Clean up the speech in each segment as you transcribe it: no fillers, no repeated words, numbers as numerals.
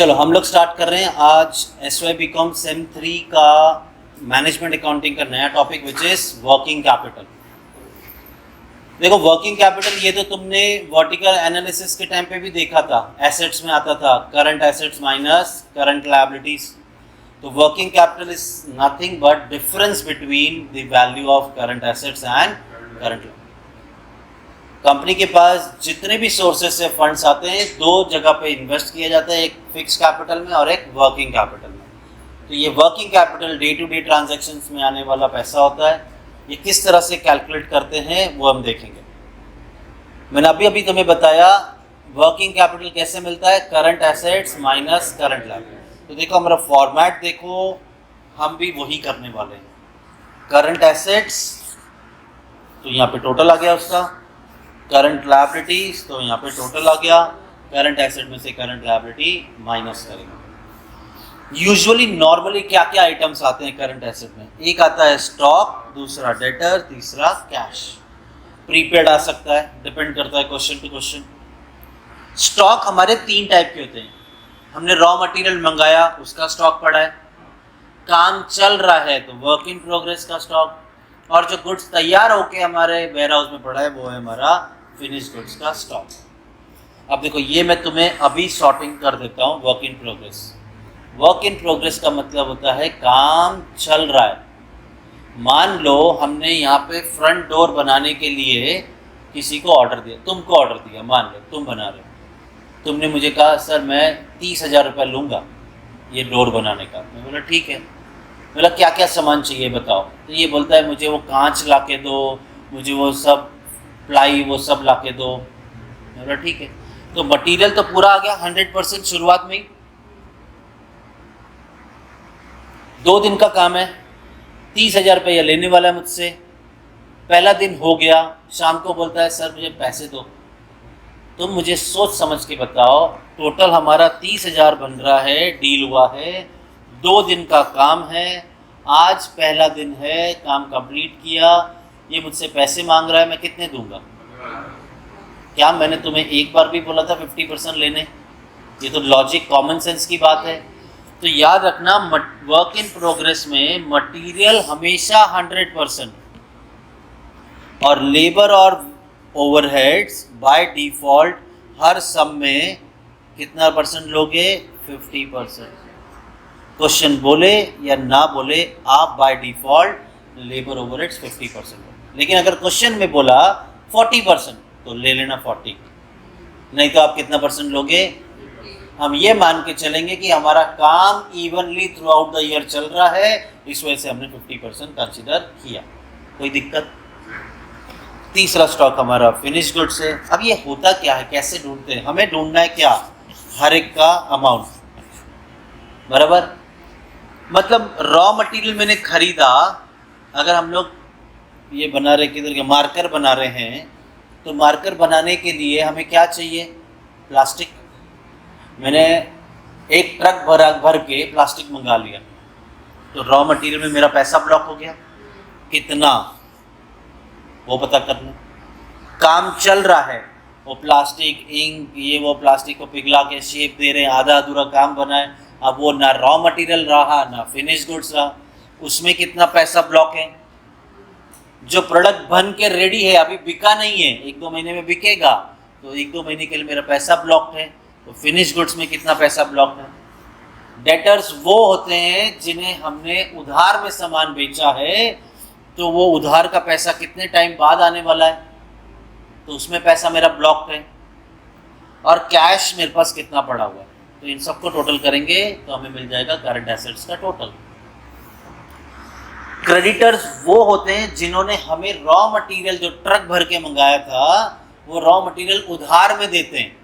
चलो हम लोग स्टार्ट कर रहे हैं आज SY BCom सेम 3 का मैनेजमेंट अकाउंटिंग का नया topic which is working capital. देखो वर्किंग कैपिटल ये तो तुमने वर्टिकल एनालिसिस के टाइम पे भी देखा था, एसेट्स में आता था current assets minus current liabilities. तो working capital is nothing but difference between the value of current assets and current. Company के पास जितने भी सोर्सेज से फंड्स आते हैं दो जगह पे इन्वेस्ट किया जाता है, एक फिक्स कैपिटल में और एक वर्किंग कैपिटल में। तो ये working capital day to day transactions में आने वाला पैसा होता है। ये किस तरह से कैलकुलेट करते हैं वो हम देखेंगे। मैंने अभी तुम्हें बताया वर्किंग कैपिटल कैसे मिलता है, current assets minus current liability. तो देखो हमारा फॉर्मेट देखो, हम भी वही करने वाले हैं। करंट एसेट्स तो यहाँ पे टोटल आ गया उसका, करंट लायबिलिटीज तो यहाँ पे टोटल आ गया, करंट एसेट में से करंट लायबिलिटी माइनस करेंगे। यूजुअली नॉर्मली क्या क्या आइटम्स आते हैं करंट एसेट में? एक आता है स्टॉक, दूसरा डेटर, तीसरा कैश। प्रीपेड आ सकता है, डिपेंड करता है क्वेश्चन टू क्वेश्चन। स्टॉक हमारे 3 टाइप के होते हैं। हमने रॉ मटेरियल मंगाया, उसका स्टॉक पड़ा है। काम चल रहा है तो वर्क इन प्रोग्रेस का स्टॉक, और जो गुड्स तैयार होके हमारे वेयर हाउस में पड़ा है वो है हमारा फिनिश गुड्स का स्टॉक। अब देखो ये मैं तुम्हें अभी सॉर्टिंग कर देता हूँ work in progress. Work in progress का मतलब होता है काम चल रहा है। मान लो हमने यहाँ पे फ्रंट डोर बनाने के लिए किसी को ऑर्डर दिया, तुमको ऑर्डर दिया, मान लो तुम बना रहे हो। तुमने मुझे कहा सर मैं 30,000 रुपये लूँगा ये डोर बनाने का। मैं बोला ठीक है। बोला क्या क्या सामान चाहिए बताओ। तो ये बोलता है मुझे वो कांच ला के दो, मुझे वो सब प्लाई वो सब ला के दो। मैं बोला ठीक है। तो मटेरियल तो पूरा आ गया 100% शुरुआत में ही। 2 दिन का काम है, 30,000 रुपये लेने वाला है मुझसे। पहला दिन हो गया, शाम को बोलता है सर मुझे पैसे दो। तुम मुझे सोच समझ के बताओ, टोटल हमारा 30,000 बन रहा है, डील हुआ है, 2 दिन का काम है, आज पहला दिन है, काम कंप्लीट किया, ये मुझसे पैसे मांग रहा है, मैं कितने दूंगा? क्या मैंने तुम्हें एक बार भी बोला था 50% लेने? ये तो लॉजिक कॉमन सेंस की बात है। तो याद रखना वर्क इन प्रोग्रेस में मटेरियल हमेशा 100% और लेबर और ओवरहेड्स बाय डिफ़ॉल्ट हर सब में कितना परसेंट लोगे? 50%। क्वेश्चन बोले या ना बोले आप बाय डिफ़ॉल्ट लेबर ओवरहेड्स 50%। लेकिन अगर क्वेश्चन में बोला 40% तो ले लेना 40, नहीं तो आप कितना परसेंट लोगे? हम ये मान के चलेंगे कि हमारा काम evenly throughout the year चल रहा है, इस वजह से हमने 50% कंसिडर किया। कोई दिक्कत? तीसरा स्टॉक हमारा फिनिश गुड्स है। अब ये होता क्या है, कैसे ढूंढते हैं? हमें ढूंढना है क्या? हर एक का अमाउंट, बराबर। मतलब रॉ मटेरियल मैंने खरीदा, अगर हम लोग ये बना रहे किधर के मार्कर बना रहे हैं, तो मार्कर बनाने के लिए हमें क्या चाहिए? प्लास्टिक। मैंने एक ट्रक भर के प्लास्टिक मंगा लिया, तो रॉ मटेरियल में मेरा पैसा ब्लॉक हो गया। कितना वो पता करना। काम चल रहा है, वो प्लास्टिक इंक ये वो प्लास्टिक को पिघला के शेप दे रहे हैं, आधा अधूरा काम बना है। अब वो ना रॉ मटेरियल रहा ना फिनिश गुड्स रहा, उसमें कितना पैसा ब्लॉक है? जो प्रोडक्ट बन के रेडी है, अभी बिका नहीं है, 1-2 महीने में बिकेगा, तो 1-2 महीने के लिए मेरा पैसा ब्लॉक है। तो फिनिश गुड्स में कितना पैसा ब्लॉक है? डेटर्स वो होते हैं जिन्हें हमने उधार में सामान बेचा है, तो वो उधार का पैसा कितने टाइम बाद आने वाला है, तो उसमें पैसा मेरा ब्लॉक है। और कैश मेरे पास कितना पड़ा हुआ है, तो इन सबको टोटल करेंगे तो हमें मिल जाएगा करंट एसेट्स का टोटल। क्रेडिटर्स वो होते हैं जिन्होंने हमें रॉ मटेरियल जो ट्रक भर के मंगाया था वो रॉ मटेरियल उधार में देते हैं।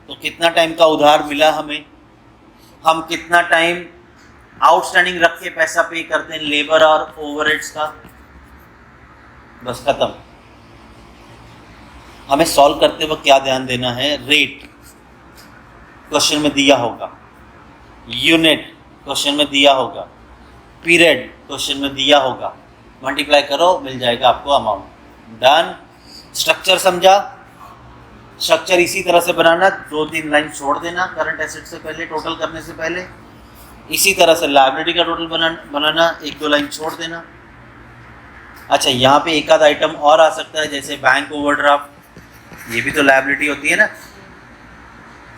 तो कितना टाइम का उधार मिला हमें, हम कितना टाइम आउटस्टैंडिंग रख के पैसा पे करते हैं लेबर और ओवरहेड्स का, बस खत्म। हमें सॉल्व करते वक्त क्या ध्यान देना है? रेट क्वेश्चन में दिया होगा, यूनिट क्वेश्चन में दिया होगा, पीरियड क्वेश्चन में दिया होगा, मल्टीप्लाई करो मिल जाएगा आपको अमाउंट। डन। स्ट्रक्चर समझा? स्ट्रक्चर इसी तरह से बनाना, 2-3 लाइन छोड़ देना करंट एसेट से पहले, टोटल करने से पहले। इसी तरह से लायबिलिटी का टोटल बनाना, 1-2 लाइन छोड़ देना। अच्छा, यहाँ पे एक आध आइटम और आ सकता है, जैसे बैंक ओवरड्राफ्ट, ये भी तो लायबिलिटी होती है ना,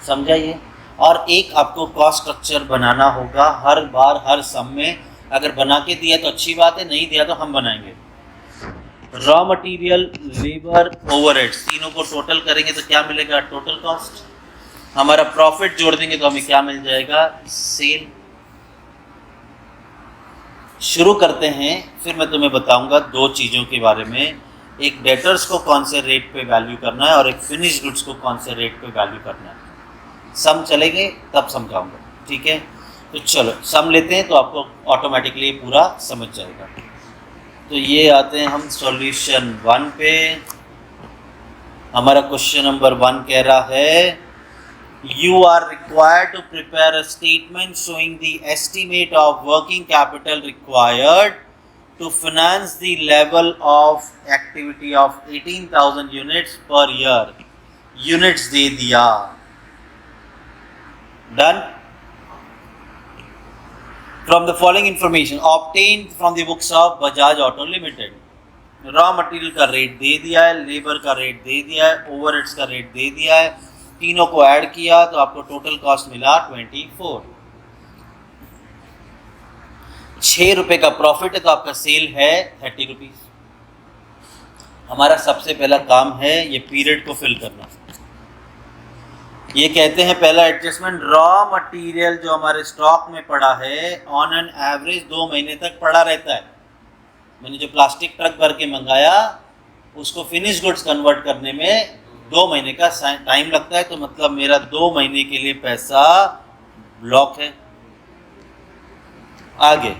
समझा ये। और एक आपको कॉस्ट स्ट्रक्चर बनाना होगा हर बार, हर सम में। अगर बना के दिया तो अच्छी बात है, नहीं दिया तो हम बनाएंगे। रॉ मटेरियल, लेबर, ओवरहेड्स, तीनों को टोटल करेंगे तो क्या मिलेगा? Total cost. हमारा प्रॉफिट जोड़ देंगे तो हमें क्या मिल जाएगा? सेल। शुरू करते हैं, फिर मैं तुम्हें बताऊंगा 2 चीज़ों के बारे में। एक डेटर्स को कौन से रेट पे वैल्यू करना है और एक फिनिश गुड्स को कौन से रेट पे वैल्यू करना है। सम चलेंगे तब समझाऊंगा, ठीक है। तो चलो सम लेते हैं तो आपको ऑटोमेटिकली पूरा समझ जाएगा। तो ये आते हैं हम सॉल्यूशन 1 पे। हमारा क्वेश्चन नंबर 1 कह रहा है, you are required to prepare a statement showing the estimate of working capital required to finance the level of activity of 18,000 units per year. Units दे दिया। Done? From the following information obtained from the books of Bajaj Auto Limited. Raw material का rate दे दिया है, labour का rate दे दिया है, overheads का rate दे दिया है, तीनों को ऐड किया तो आपको टोटल कॉस्ट मिला 24। 6 रुपए का प्रॉफिट है तो आपका सेल है 30 रुपीज। हमारा सबसे पहला काम है ये पीरियड को फिल करना। ये कहते हैं पहला एडजस्टमेंट, रॉ मटेरियल जो हमारे स्टॉक में पड़ा है ऑन एन एवरेज 2 महीने तक पड़ा रहता है। मैंने जो प्लास्टिक ट्रक भर के मंगाया उसको फिनिश गुड्स कन्वर्ट करने में 2 महीने का टाइम लगता है, तो मतलब मेरा 2 महीने के लिए पैसा ब्लॉक है। आगे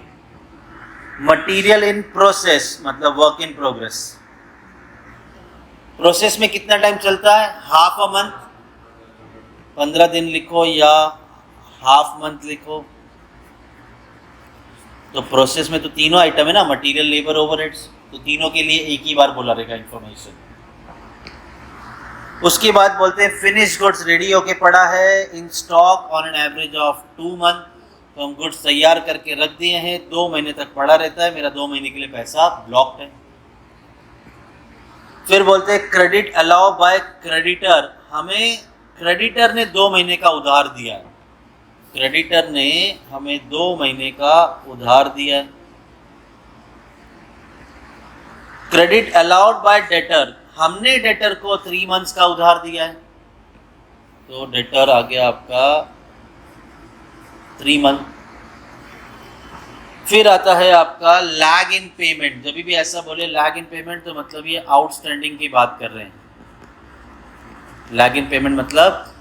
मटेरियल इन प्रोसेस मतलब वर्क इन प्रोग्रेस। प्रोसेस में कितना टाइम चलता है? हाफ अ मंथ, 15 दिन लिखो या हाफ मंथ लिखो। तो प्रोसेस में तो तीनों आइटम है ना, मटेरियल, लेबर, ओवरहेड्स, तो तीनों के लिए एक ही बार बोला रहेगा इंफॉर्मेशन। उसके बाद बोलते हैं फिनिश गुड्स रेडी होके पड़ा है in stock on an average of 2 month. तो हम गुड्स तैयार करके रख दिए हैं, 2 महीने तक पड़ा रहता है, मेरा 2 महीने के लिए पैसा ब्लॉक्ड है। फिर बोलते हैं क्रेडिट अलाउ बाय क्रेडिटर। हमें क्रेडिटर ने 2 महीने का उधार दिया है, क्रेडिटर ने हमें 2 महीने का उधार दिया है। क्रेडिट अलाउड बाय डेटर, हमने डेटर को 3 मंथ्स का उधार दिया है, तो डेटर आ गया आपका 3 मंथ। फिर आता है आपका लैग इन पेमेंट। जब भी ऐसा बोले लैग इन पेमेंट तो मतलब ये आउटस्टैंडिंग की बात कर रहे हैं। लैग इन पेमेंट मतलब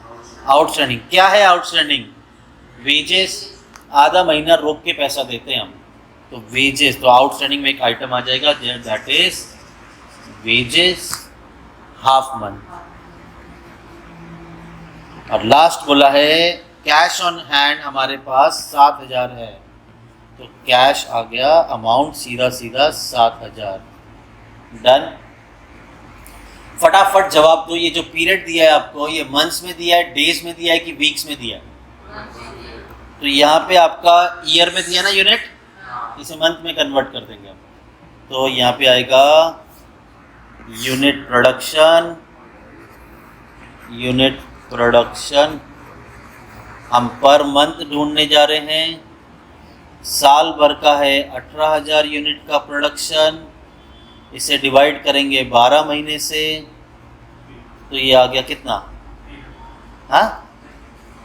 आउटस्टैंडिंग। क्या है आउटस्टैंडिंग? वेजेस, आधा महीना रोक के पैसा देते हैं हम, तो वेजेस, तो आउटस्टैंडिंग में एक आइटम आ जाएगा that is wages half month. और लास्ट बोला है कैश ऑन हैंड हमारे पास 7,000 है, तो कैश आ गया अमाउंट सीधा 7,000। डन। फटाफट जवाब दो। ये जो पीरियड दिया है आपको, ये मंथ्स में दिया है, डेज में दिया है कि वीक्स में दिया है? तो यहाँ पे आपका ईयर में दिया ना यूनिट, इसे मंथ में कन्वर्ट कर देंगे हम। तो यहाँ पे आएगा यूनिट प्रोडक्शन, यूनिट प्रोडक्शन। हम पर मंथ ढूंढने जा रहे हैं। साल भर का है 18,000 यूनिट का प्रोडक्शन, इसे डिवाइड करेंगे 12 महीने से, तो ये आ गया कितना? हाँ,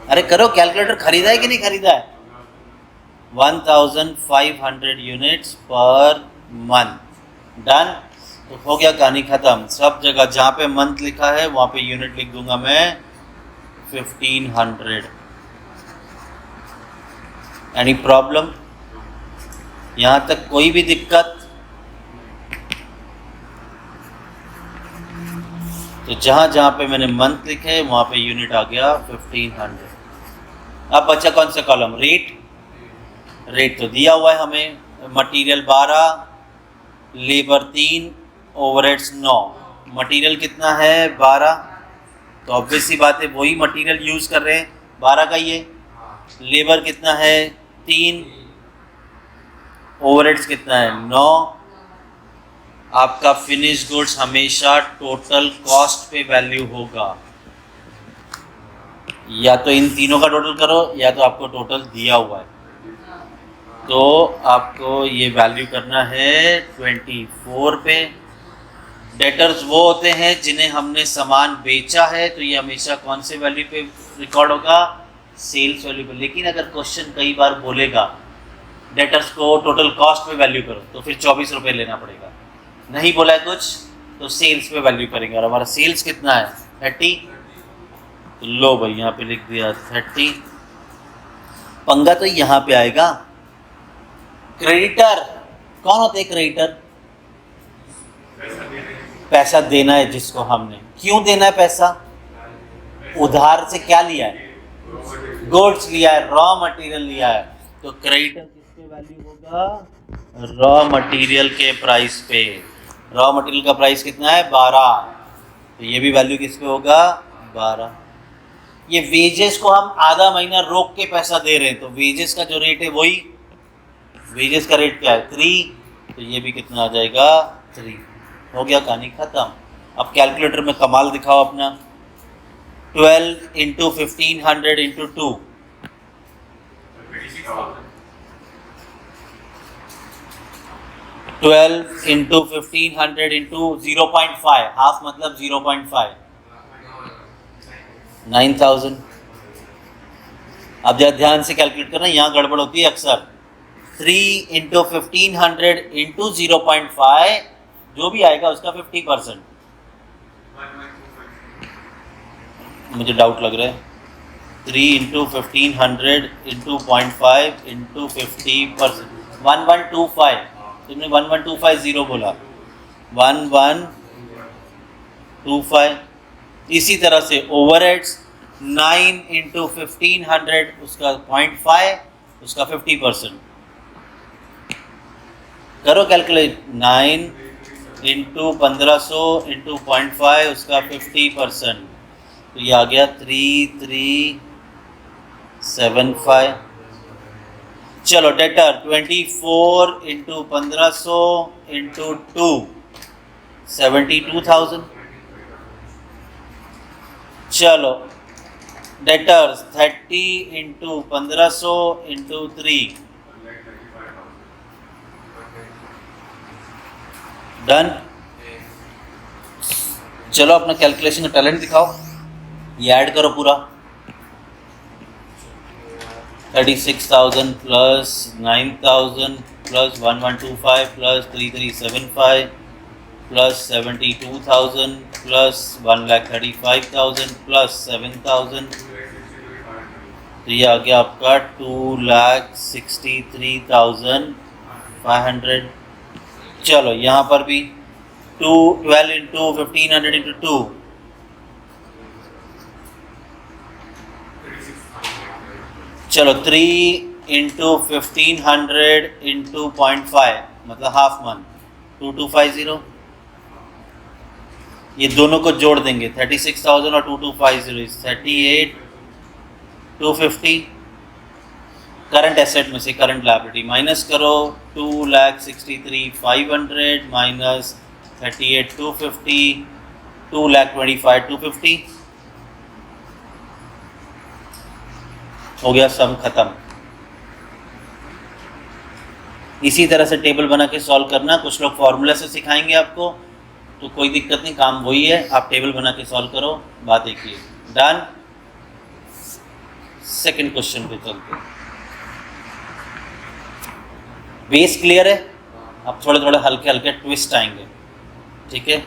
अरे करो कैलकुलेटर। खरीदा है कि नहीं खरीदा है? 1500 यूनिट्स पर मंथ। डन। तो हो गया, कहानी खत्म। सब जगह जहाँ पे मंथ लिखा है वहाँ पे यूनिट लिख दूंगा मैं 1500। Any problem? यहाँ तक कोई भी दिक्कत? तो जहाँ जहाँ पे मैंने मंथ लिखे है वहाँ पे यूनिट आ गया 1500। अब बचा कौन सा कॉलम? रेट। रेट तो दिया हुआ है हमें, मटेरियल 12, लेबर 3, ओवरहेड्स 9। मटेरियल कितना है? 12, तो ऑब्वियस सी बात है वही मटेरियल यूज़ कर रहे हैं, 12 का ही है। लेबर कितना है 3, ओवरहेड्स कितना है 9। आपका फिनिश गुड्स हमेशा टोटल कॉस्ट पे वैल्यू होगा, या तो इन तीनों का टोटल करो या तो आपको टोटल दिया हुआ है, तो आपको ये वैल्यू करना है 24 पे। डेटर्स वो होते हैं जिन्हें हमने सामान बेचा है, तो ये हमेशा कौन से वैल्यू पे रिकॉर्ड होगा, सेल्स वैल्यू पे। लेकिन अगर क्वेश्चन कई बार बोलेगा डेटर्स को टोटल कॉस्ट पे वैल्यू करो, तो फिर 24 रुपये लेना पड़ेगा। नहीं बोला है कुछ तो सेल्स पे वैल्यू करेंगे, और हमारा सेल्स कितना है 30, तो लो भाई यहाँ पे लिख दिया 30। पंगा तो यहाँ पे आएगा। क्रेडिटर कौन होते हैं? क्रेडिटर पैसा देना है जिसको हमने, क्यों देना है पैसा? उधार से क्या लिया है? गुड्स लिया है, रॉ मटेरियल लिया है। तो क्रेडिटर किस पे वैल्यू होगा? रॉ मटेरियल के प्राइस पे। रॉ मटेरियल का प्राइस कितना है 12, तो ये भी वैल्यू किस पे होगा 12। ये वेजेस को हम आधा महीना रोक के पैसा दे रहे हैं, तो वेजेस का जो रेट है वही, वेजेस का रेट क्या है 3, तो ये भी कितना आ जाएगा 3। हो गया, कहानी खत्म। अब कैलकुलेटर में कमाल दिखाओ अपना। 12 into 1500 into 2, 12 into 1500 into 0.5, half मतलब 0.5, 9000। अब जरा ध्यान से कैलकुलेट करना, यहाँ गड़बड़ होती है अक्सर। 3 इंटू 1500 इंटू 0.5, जो भी आएगा उसका 50%। मुझे डाउट लग रहा है। 3 इंटू 1500 इंटू 0.5 इंटू 50%, 1125। तुमने 11250 बोला, 1125। इसी तरह से ओवरहेड्स 9 इंटू 1500, उसका 0.5, उसका 50%। करो कैलकुलेट। 9 इंटू 1500 इंटू 0.5, उसका 50%, तो ये आ गया 3375। चलो डेटर 24 इंटू 1500 इंटू 2, 72,000। चलो डेटर्स 30 इंटू 1500 इंटू 3, डन। चलो अपना कैलकुलेशन का टैलेंट दिखाओ, ये ऐड करो पूरा। 36,000 plus 9,000 plus 1125 plus 3375 plus 72,000 plus 1,35,000 plus 7,000, तो ये आ गया आपका 2,63,500। चलो यहाँ पर भी 12 इंटू 1500 इंटू 2, चलो 3 इंटू 1500 इंटू 0.5, मतलब हाफ मंथ, 2250। ये दोनों को जोड़ देंगे, 36,000 और 2250 38,250। करंट एसेट में से करंट लायबिलिटी माइनस करो, 2,63,500 माइनस 38,250, 2,25,250। हो गया, सम खत्म। इसी तरह से टेबल बना के सॉल्व करना। कुछ लोग फॉर्मूला से सिखाएंगे आपको, तो कोई दिक्कत नहीं, काम वही है, आप टेबल बना के सॉल्व करो, बात एक ही है। डन। सेकंड क्वेश्चन पे चलते हैं। बेस क्लियर है, अब थोड़े थोड़े हल्के हल्के ट्विस्ट आएंगे, ठीक है।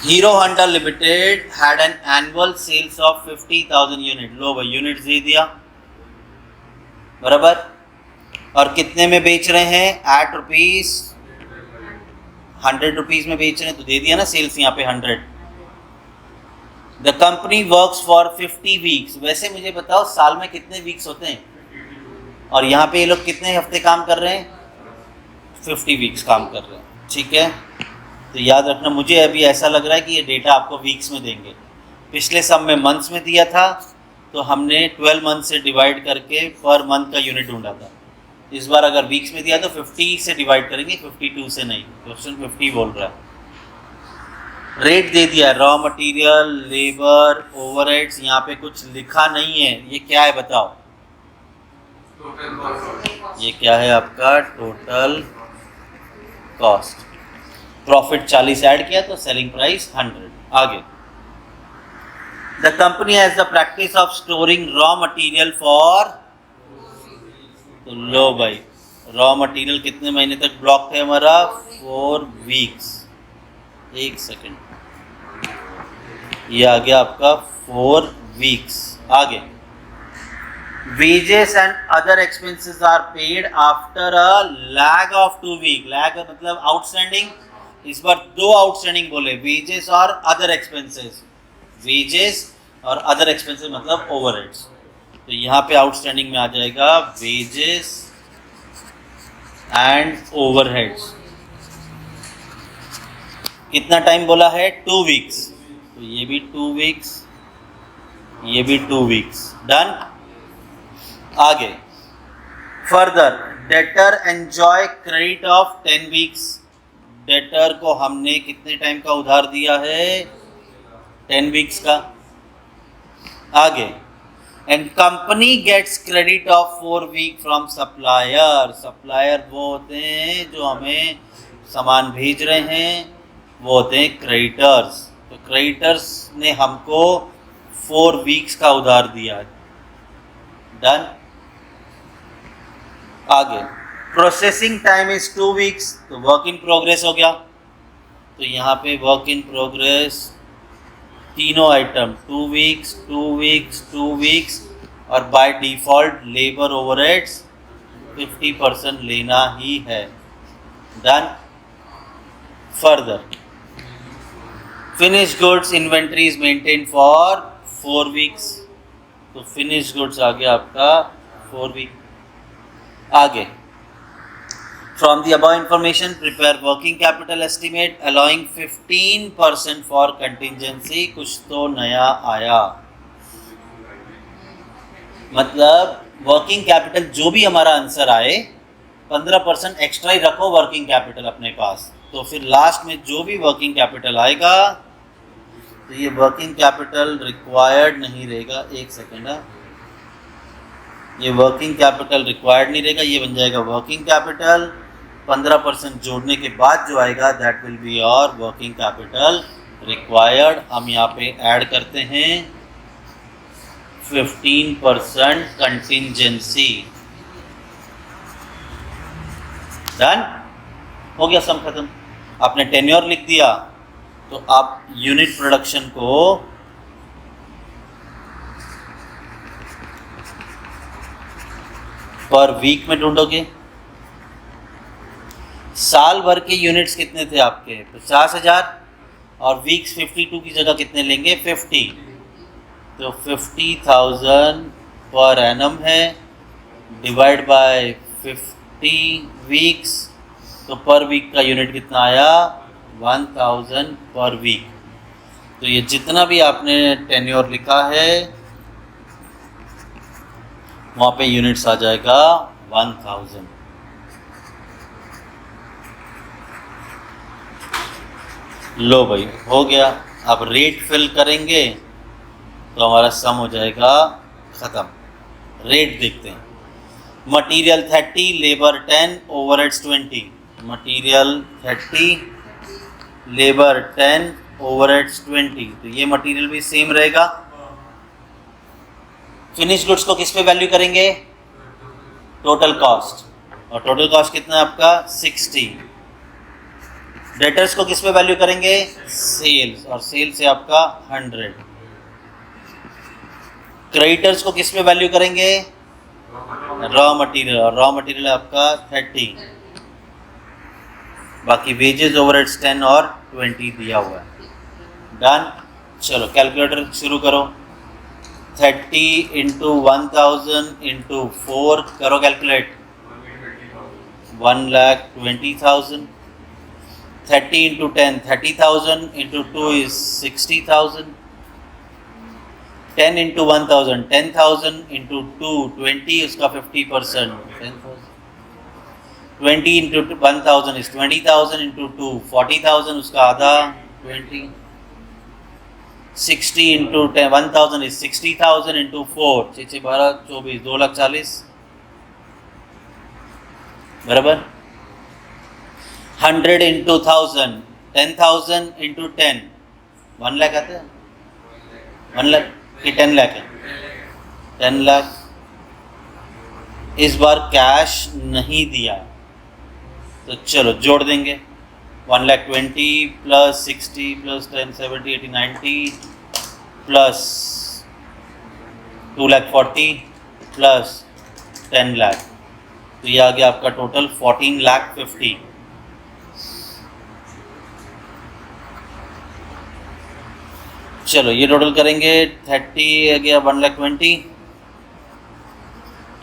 Hero Honda limited had an annual sales of 50,000 unit. लो भाई यूनिट दे दिया, बराबर, और कितने में बेच रहे हैं? एट रुपीज 100 रुपीज में बेच रहे हैं, तो दे दिया ना सेल्स यहाँ पे 100। The company works for 50 weeks. वैसे मुझे बताओ साल में कितने वीक्स होते हैं, और यहाँ पे ये लोग कितने हफ्ते काम कर रहे हैं? 50 वीक्स काम कर रहे हैं, ठीक है। तो याद रखना, मुझे अभी ऐसा लग रहा है कि ये डेटा आपको वीक्स में देंगे। पिछले सब में मंथ्स में दिया था, तो हमने 12 मंथ से डिवाइड करके पर मंथ का यूनिट ढूंढा था। इस बार अगर वीक्स में दिया तो 50 से डिवाइड करेंगे, 52 से नहीं। क्वेश्चन 50 बोल रहा है। रेट दे दिया, रॉ मटेरियल, लेबर, ओवरहेड्स। यहाँ पे कुछ लिखा नहीं है, ये क्या है बताओ? ये क्या है आपका? Total cost. प्रॉफिट 40 ऐड किया तो सेलिंग प्राइस 100। आगे, the company has the practice of storing raw material for, तो लो भाई, रॉ मटेरियल कितने महीने तक ब्लॉक थे हमारा? 4 वीक्स। एक सेकेंड, ये आ गया आपका 4 वीक्स। आगे, wages and other expenses are paid after a lag of 2 week। Lag मतलब आउटस्टैंडिंग। इस बार 2 आउटस्टैंडिंग बोले, वेजेस और अदर एक्सपेंसेस। वेजेस और अदर एक्सपेंसेस मतलब ओवरहेड्स। तो यहाँ पे आउटस्टैंडिंग में आ जाएगा वेजेस एंड ओवरहेड्स। कितना टाइम बोला है? 2 वीक्स। तो ये भी 2 वीक्स, ये भी 2 वीक्स। डन। आगे, further, debtor enjoy credit of 10 weeks. Debtor को हमने कितने टाइम का उधार दिया है? 10 वीक्स का। आगे, and company gets credit of 4 week from supplier. Supplier वो होते हैं जो हमें सामान भेज रहे हैं, वो होते हैं क्रेडिटर्स। तो क्रेडिटर्स ने हमको 4 वीक्स का उधार दिया। डन। आगे, प्रोसेसिंग टाइम इज 2 वीक्स। तो वर्क इन प्रोग्रेस हो गया। तो यहाँ पे वर्क इन प्रोग्रेस तीनों आइटम 2 वीक्स, 2 वीक्स, 2 वीक्स, और बाय डिफॉल्ट लेबर ओवरहेड्स 50% लेना ही है। Done. Further, finish goods inventory is maintain for 4 weeks. तो फिनिश गुड्स आ गया आपका 4 वीक। आगे, from the above information prepare working capital estimate allowing 15% for contingency. कुछ तो नया आया, मतलब वर्किंग कैपिटल जो भी हमारा आंसर आए 15% एक्स्ट्रा ही रखो वर्किंग कैपिटल अपने पास। तो फिर लास्ट में जो भी वर्किंग कैपिटल आएगा, तो ये वर्किंग कैपिटल रिक्वायर्ड नहीं रहेगा। एक सेकेंड, ये वर्किंग कैपिटल रिक्वायर्ड नहीं रहेगा, ये बन जाएगा वर्किंग कैपिटल। 15% जोड़ने के बाद जो आएगा that will be your working capital required. हम यहाँ पे ऐड करते हैं 15% कंटिजेंसी। डन। हो गया, सम खत्म। आपने टेन्योर लिख दिया, तो आप यूनिट प्रोडक्शन को पर वीक में ढूंढोगे। साल भर के यूनिट्स कितने थे आपके? 50,000, और वीक्स 52 की जगह कितने लेंगे? 50। तो 50,000 पर एनम है, डिवाइड बाय 50 वीक्स। तो पर वीक का यूनिट कितना आया? 1000 पर वीक। तो ये जितना भी आपने टेन्योर लिखा है वहाँ पे यूनिट्स आ जाएगा 1000। लो भाई, हो गया। अब रेट फिल करेंगे तो हमारा सम हो जाएगा ख़त्म। रेट देखते हैं। Material 30, labour 10, overheads 20। Material 30, labour 10, overheads 20। तो ये मटेरियल भी सेम रहेगा। फिनिश गुड्स को किस पे वैल्यू करेंगे? Total cost. और टोटल कॉस्ट कितना है आपका? 60। डेटर्स को किस पे वैल्यू करेंगे? सेल्स, और सेल्स से आपका 100। क्रेडिटर्स को किस पे वैल्यू करेंगे? रॉ मटेरियल, और रॉ मटेरियल आपका 30। बाकी वेजेस, ओवरहेड्स 10 और 20 दिया हुआ है। डन। चलो कैलकुलेटर शुरू करो। 30 इंटू 1000 इंटू 4 करो calculate. 1,20,000। 30 into 10 30,000 into 2 is 60,000. 10 into 1,000 10,000 into 2 20 उसका 50%. 10,000. 20 into 1,000 is 20,000 into 2 40,000 उसका आधा 20. 60 into 1,000 is 60,000 into 4 6 12 24 2,40,000 बराबर. 100 into 1,000 10,000 into 10 1 लाख आता है. 1 लाख कि 10 लाख है. 10 लाख. इस बार कैश नहीं दिया तो चलो जोड़ देंगे. 1,20,000 plus 60 plus 10 70 80 90 plus 2,40,000 plus 10 lakh. तो ये आ गया आपका टोटल 14,50,000. चलो ये टोटल करेंगे. 30 आ गया 1,20,000.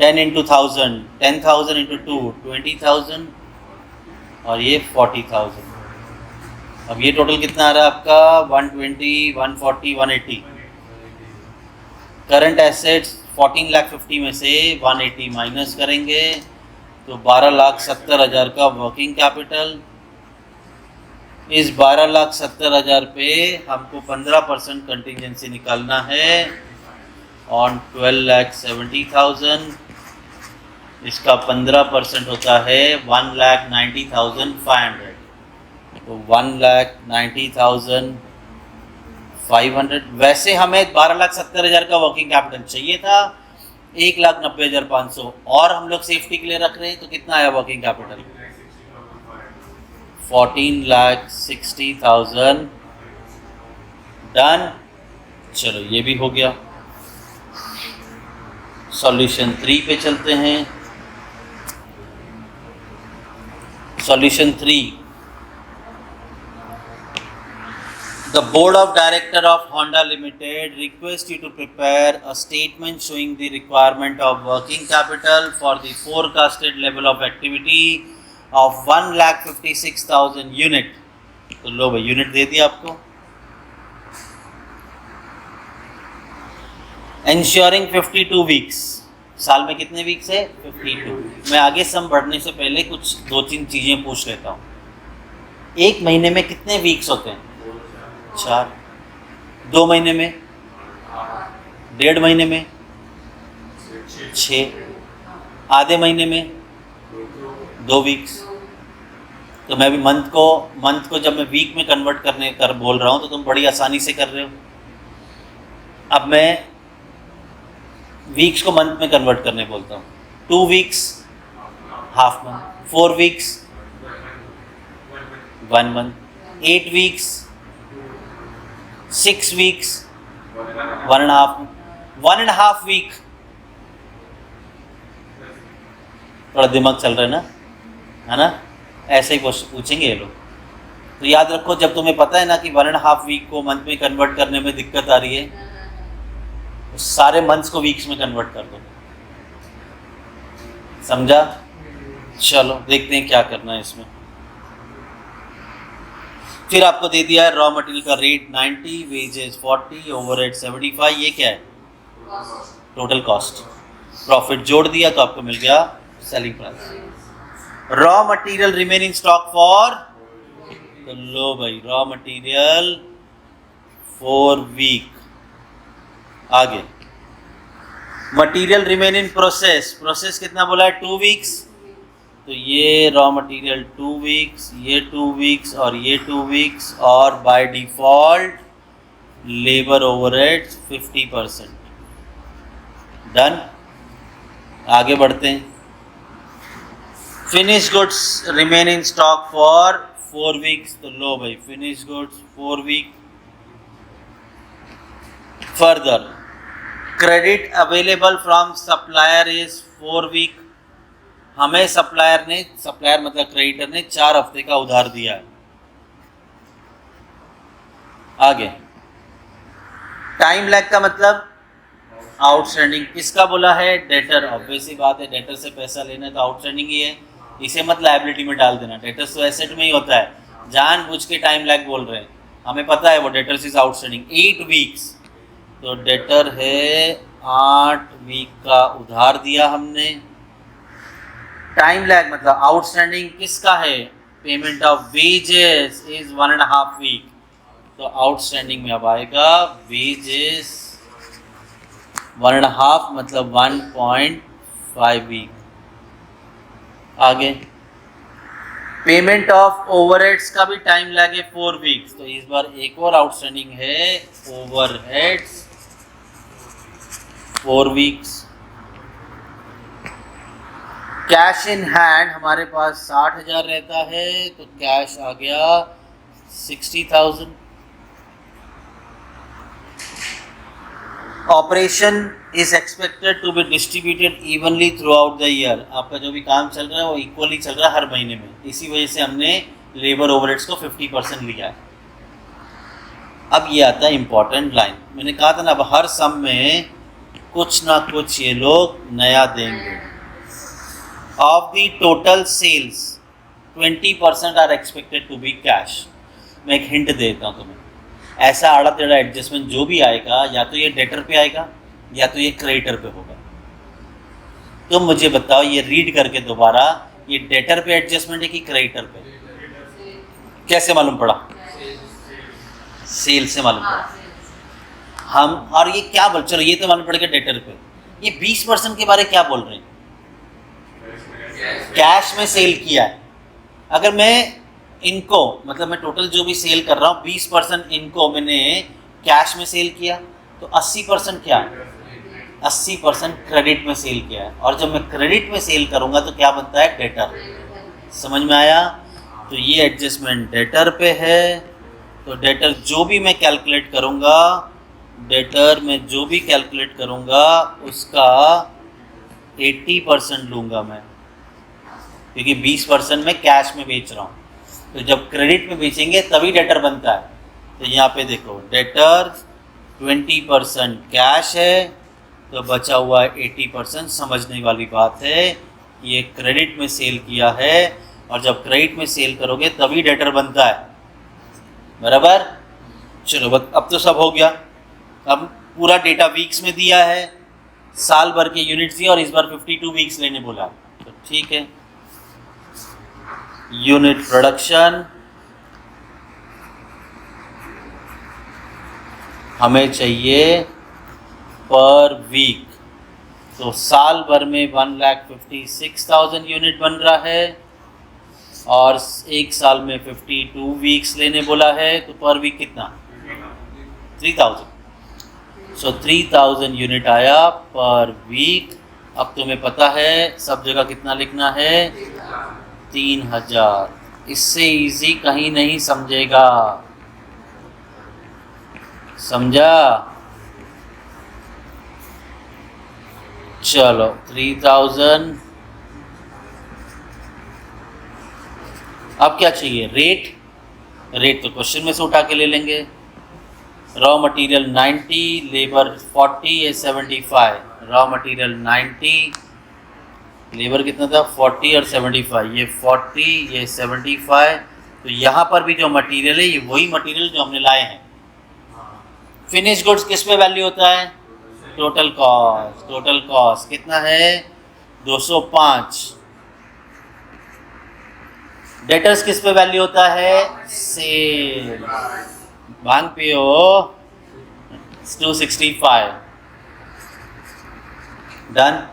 10 into 1,000 10,000 into 2 20,000 और ये 40,000. अब ये टोटल कितना आ रहा है आपका 120 140 180. करंट एसेट्स 14,50,000 में से 180 माइनस करेंगे तो 12,70,000 का वर्किंग कैपिटल. इस 12,70,000 पे हमको 15% कंटिजेंसी निकालना है ऑन 12,70,000. इसका 15% होता है 1,90,500. तो 1,90,500. वैसे हमें 12,70,000 का वर्किंग कैपिटल चाहिए था. 1,90,500 और हम लोग सेफ्टी के लिए रख रहे हैं तो कितना आया वर्किंग कैपिटल 14,60,000. डन. चलो ये भी हो गया. सॉल्यूशन 3 पे चलते हैं. Solution 3. The Board of Directors of Honda Limited request you to prepare a statement showing the requirement of working capital for the forecasted level of activity of 1,56,000 unit. तो लो भाई यूनिट दे दिया आपको. Ensuring 52 weeks. साल में कितने weeks है 52. मैं आगे सम बढ़ने से पहले कुछ 2-3 चीज़ें पूछ लेता हूँ. एक महीने में कितने वीक्स होते हैं 4. 2 महीने में 1.5 महीने में 6. आधे महीने में 2 वीक्स. तो मैं भी मंथ को जब मैं वीक में कन्वर्ट करने कर बोल रहा हूँ तो तुम बड़ी आसानी से कर रहे हो. अब मैं वीक्स को मंथ में कन्वर्ट करने बोलता हूँ. 2 weeks half month. 4 weeks 1 month. 8 weeks 6 weeks 1.5 week. थोड़ा दिमाग चल रहा है ना. ऐसे ही पूछेंगे ये लोग. तो याद रखो जब तुम्हें पता है ना कि 1.5 वीक को मंथ में कन्वर्ट करने में दिक्कत आ रही है तो सारे मंथ्स को वीक्स में कन्वर्ट कर दो. समझा. चलो देखते हैं क्या करना है इसमें. फिर आपको दे दिया है रॉ मटेरियल का रेट 90, वेजेस 40, ओवरहेड 75. ये क्या है टोटल कॉस्ट. प्रॉफिट जोड़ दिया तो आपको मिल गया selling price. Raw material remaining stock for. तो लो भाई रॉ मटेरियल 4 वीक. आगे मटेरियल रिमेनिंग प्रोसेस कितना बोला है 2 वीक्स. तो ये रॉ मटेरियल 2 वीक्स, ये 2 वीक्स और ये 2 वीक्स और by default labour overheads 50%. Done. आगे बढ़ते हैं. Finish goods remaining stock for 4 weeks. तो लो भाई finish goods 4 week. Further credit available from supplier is 4 week. हमें सप्लायर मतलब क्रेडिटर ने 4 हफ्ते का उधार दिया है. आगे टाइम लैग का मतलब आउटस्टैंडिंग. किसका बोला है डेटर. ऑब्वियस ही बात है डेटर से पैसा लेना है तो आउटस्टैंडिंग ही है. इसे मत लायबिलिटी में डाल देना. डेटर्स तो एसेट में ही होता है. जानबूझ के टाइम लैग बोल रहे हैं, हमें पता है वो डेटर्स इज आउटस्टैंडिंग 8 वीक्स, तो डेटर है 8 वीक का उधार दिया हमने। टाइम लैग मतलब आउटस्टैंडिंग किसका है, payment of wages is 1.5 week, तो आउटस्टैंडिंग में अब आएगा वेजेस 1.5 मतलब 1.5 वीक। आगे पेमेंट ऑफ ओवरहेड्स का भी टाइम लगे 4 वीक्स, तो इस बार एक और आउटस्टैंडिंग है overheads 4 weeks. Cash in hand हमारे पास 60,000 रहता है, तो कैश आ गया 60,000। Operation is expected to be distributed evenly throughout the year, आपका जो भी काम चल रहा है वो इक्वली चल रहा है हर महीने में, इसी वजह से हमने लेबर ओवरहेड्स को 50% लिया है। अब ये आता है इम्पॉर्टेंट लाइन, मैंने कहा था ना अब हर सम में कुछ ना कुछ ये लोग नया देंगे। Of the total sales 20% are expected to be cash. मैं एक हिंट देता हूँ तुम्हें, ऐसा आड़ा टेढ़ा एडजस्टमेंट जो भी आएगा या तो ये डेटर पे आएगा या तो ये क्रेडिटर पे होगा। तो मुझे बताओ ये रीड करके दोबारा, ये डेटर पे एडजस्टमेंट है कि क्रेडिटर पे? कैसे मालूम पड़ा? सेल से मालूम पड़ा हम। और ये क्या बोल, चलो ये तो मालूम पड़ेगा डेटर पे, ये 20% के बारे क्या बोल रहे हैं? कैश में सेल किया है। अगर मैं इनको मतलब मैं टोटल जो भी सेल कर रहा हूँ 20% इनको मैंने कैश में सेल किया, तो 80% क्या है? 80% क्रेडिट में सेल किया है। और जब मैं क्रेडिट में सेल करूँगा तो क्या बनता है? डेटर। समझ में आया? तो ये एडजस्टमेंट डेटर पे है, तो डेटर जो भी मैं कैलकुलेट करूँगा, डेटर में जो भी कैलकुलेट करूँगा उसका 80% लूँगा मैं, क्योंकि 20% मैं कैश में बेच रहा हूँ। तो जब क्रेडिट में बेचेंगे तभी डेटर बनता है। तो यहाँ पे देखो डेटर 20% कैश है, तो बचा हुआ 80%। समझने वाली बात है, ये क्रेडिट में सेल किया है और जब क्रेडिट में सेल करोगे तभी डेटर बनता है, बराबर। चलो अब तो सब हो गया। अब पूरा डेटा वीक्स में दिया है, साल भर के यूनिट्स दिए और इस बार 52 वीक्स लेने बोला, तो ठीक है। यूनिट प्रोडक्शन हमें चाहिए पर वीक, तो साल भर में 1,56,000 यूनिट बन रहा है और एक साल में 52 वीक्स लेने बोला है, तो पर वीक कितना? 3,000। सो 3,000 यूनिट आया पर वीक। अब तुम्हें पता है सब जगह कितना लिखना है? 3,000। इससे इजी कहीं नहीं समझेगा, समझा? चलो 3,000। अब क्या चाहिए? रेट। रेट तो क्वेश्चन में से उठा के ले लेंगे। रॉ मटेरियल 90, लेबर 40 या 75। रॉ मटेरियल 90, लेबर कितना था? 40 और 75, ये 40 ये 75। तो यहाँ पर भी जो मटेरियल है ये वही मटेरियल जो हमने लाए हैं। फिनिश गुड्स किस पे वैल्यू होता है? Total cost. टोटल कॉस्ट कितना है? 205। डेटर्स किस पे वैल्यू होता है? सेल। भांग पियो 265। डन।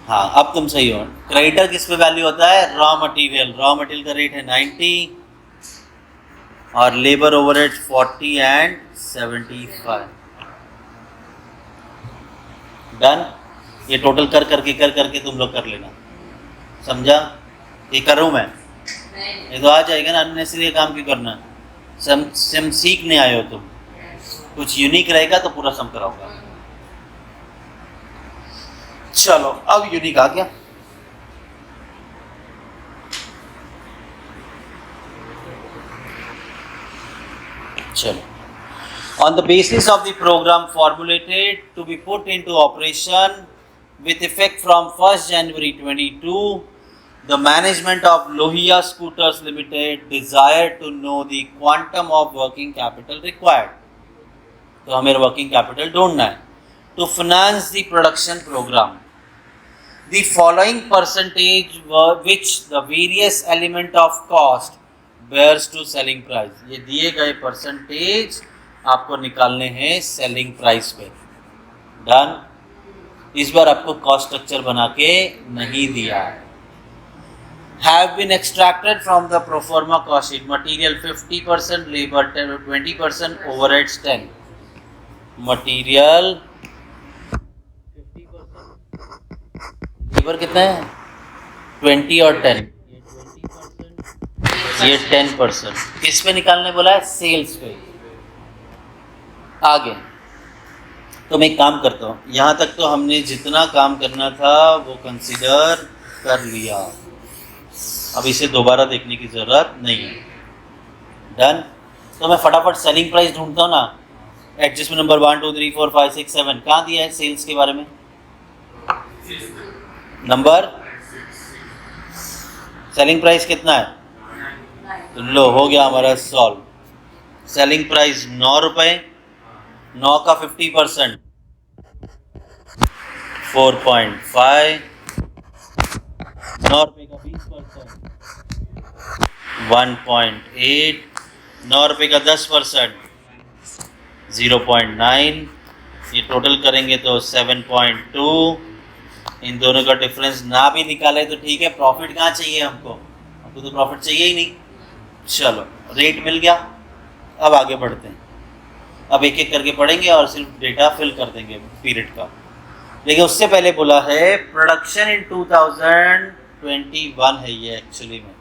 हाँ अब तुम सही हो। क्रेडिटर किस पे वैल्यू होता है? Raw material. रॉ मटेरियल का रेट है 90 और लेबर ओवरहेड 40 एंड 75। डन। ये टोटल कर करके तुम लोग कर लेना, समझा? ये करूँ मैं? ये तो आ जाएगा ना, अननेसेसरी काम क्यों करना? सम सीखने आए हो तुम, कुछ यूनिक रहेगा तो पूरा सम कराऊंगा। चलो अब यूनिक आ गया। चलो, on the basis of the program formulated to be put into operation with effect from 1st January 22, The management of Lohia Scooters Limited desired to know the quantum of working capital required. तो हमें working capital ढूंढना है to finance the production program. The following percentage which the various element of cost bears to selling price. ये दिए गए percentage आपको निकालने हैं सेलिंग प्राइस पे. डन. इस बार आपको कॉस्ट स्ट्रक्चर बना के नहीं दिया है. Have been extracted from the pro forma cost sheet. Material 50%, labor 20%, overheads 10. Material 50%, labor कितना है 20 और 10, ये 10%. किस पे निकालने बोला है? सेल्स पे. आगे तो मैं एक काम करता हूँ, यहाँ तक तो हमने जितना काम करना था वो कंसिडर कर लिया. अब इसे दोबारा देखने की ज़रूरत नहीं है. डन. तो मैं फटाफट सेलिंग प्राइस ढूंढता हूँ ना. एडजस्टमेंट नंबर 1 2 3 4 5 6 7 कहाँ दिया है सेल्स के बारे में? नंबर सेलिंग प्राइस कितना है? तो लो हो गया हमारा सॉल्व. सेलिंग प्राइस 9 रुपये, 9 का 50% 4.5, 9 रुपये का 20% 1.8, 9 रुपये का 10% 0.9. ये टोटल करेंगे तो 7.2. इन दोनों का डिफरेंस ना भी निकाले तो ठीक है. प्रॉफिट कहाँ चाहिए हमको? हमको तो प्रॉफिट चाहिए ही नहीं. चलो रेट मिल गया. अब आगे बढ़ते हैं. अब एक एक करके पढ़ेंगे और सिर्फ डेटा फिल कर देंगे पीरियड का. लेकिन उससे पहले बोला है प्रोडक्शन इन 2021 है ये एक्चुअली में.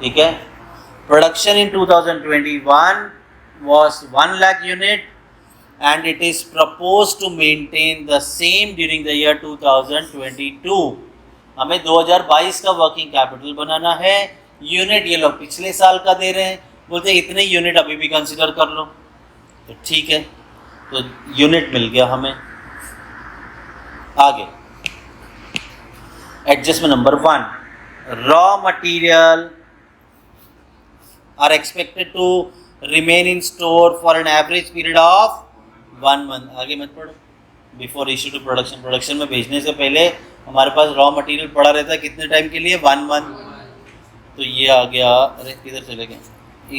ठीक है. Production in 2021 was 1 lakh unit and it is proposed to maintain the same during the year 2022. हमें 2022 का वर्किंग कैपिटल बनाना है. यूनिट ये लोग पिछले साल का दे रहे हैं, बोलते हैं इतने यूनिट अभी भी कंसिडर कर लो. तो ठीक है, तो यूनिट मिल गया हमें. आगे adjustment number 1, raw material are expected to remain in store for an average period of 1 month. आगे मत पढ़ो. Before issue to production. Production में भेजने से पहले हमारे पास रॉ मटेरियल पड़ा रहता है कितने टाइम के लिए? 1 मंथ. तो ये आ गया. अरे किधर चले गए?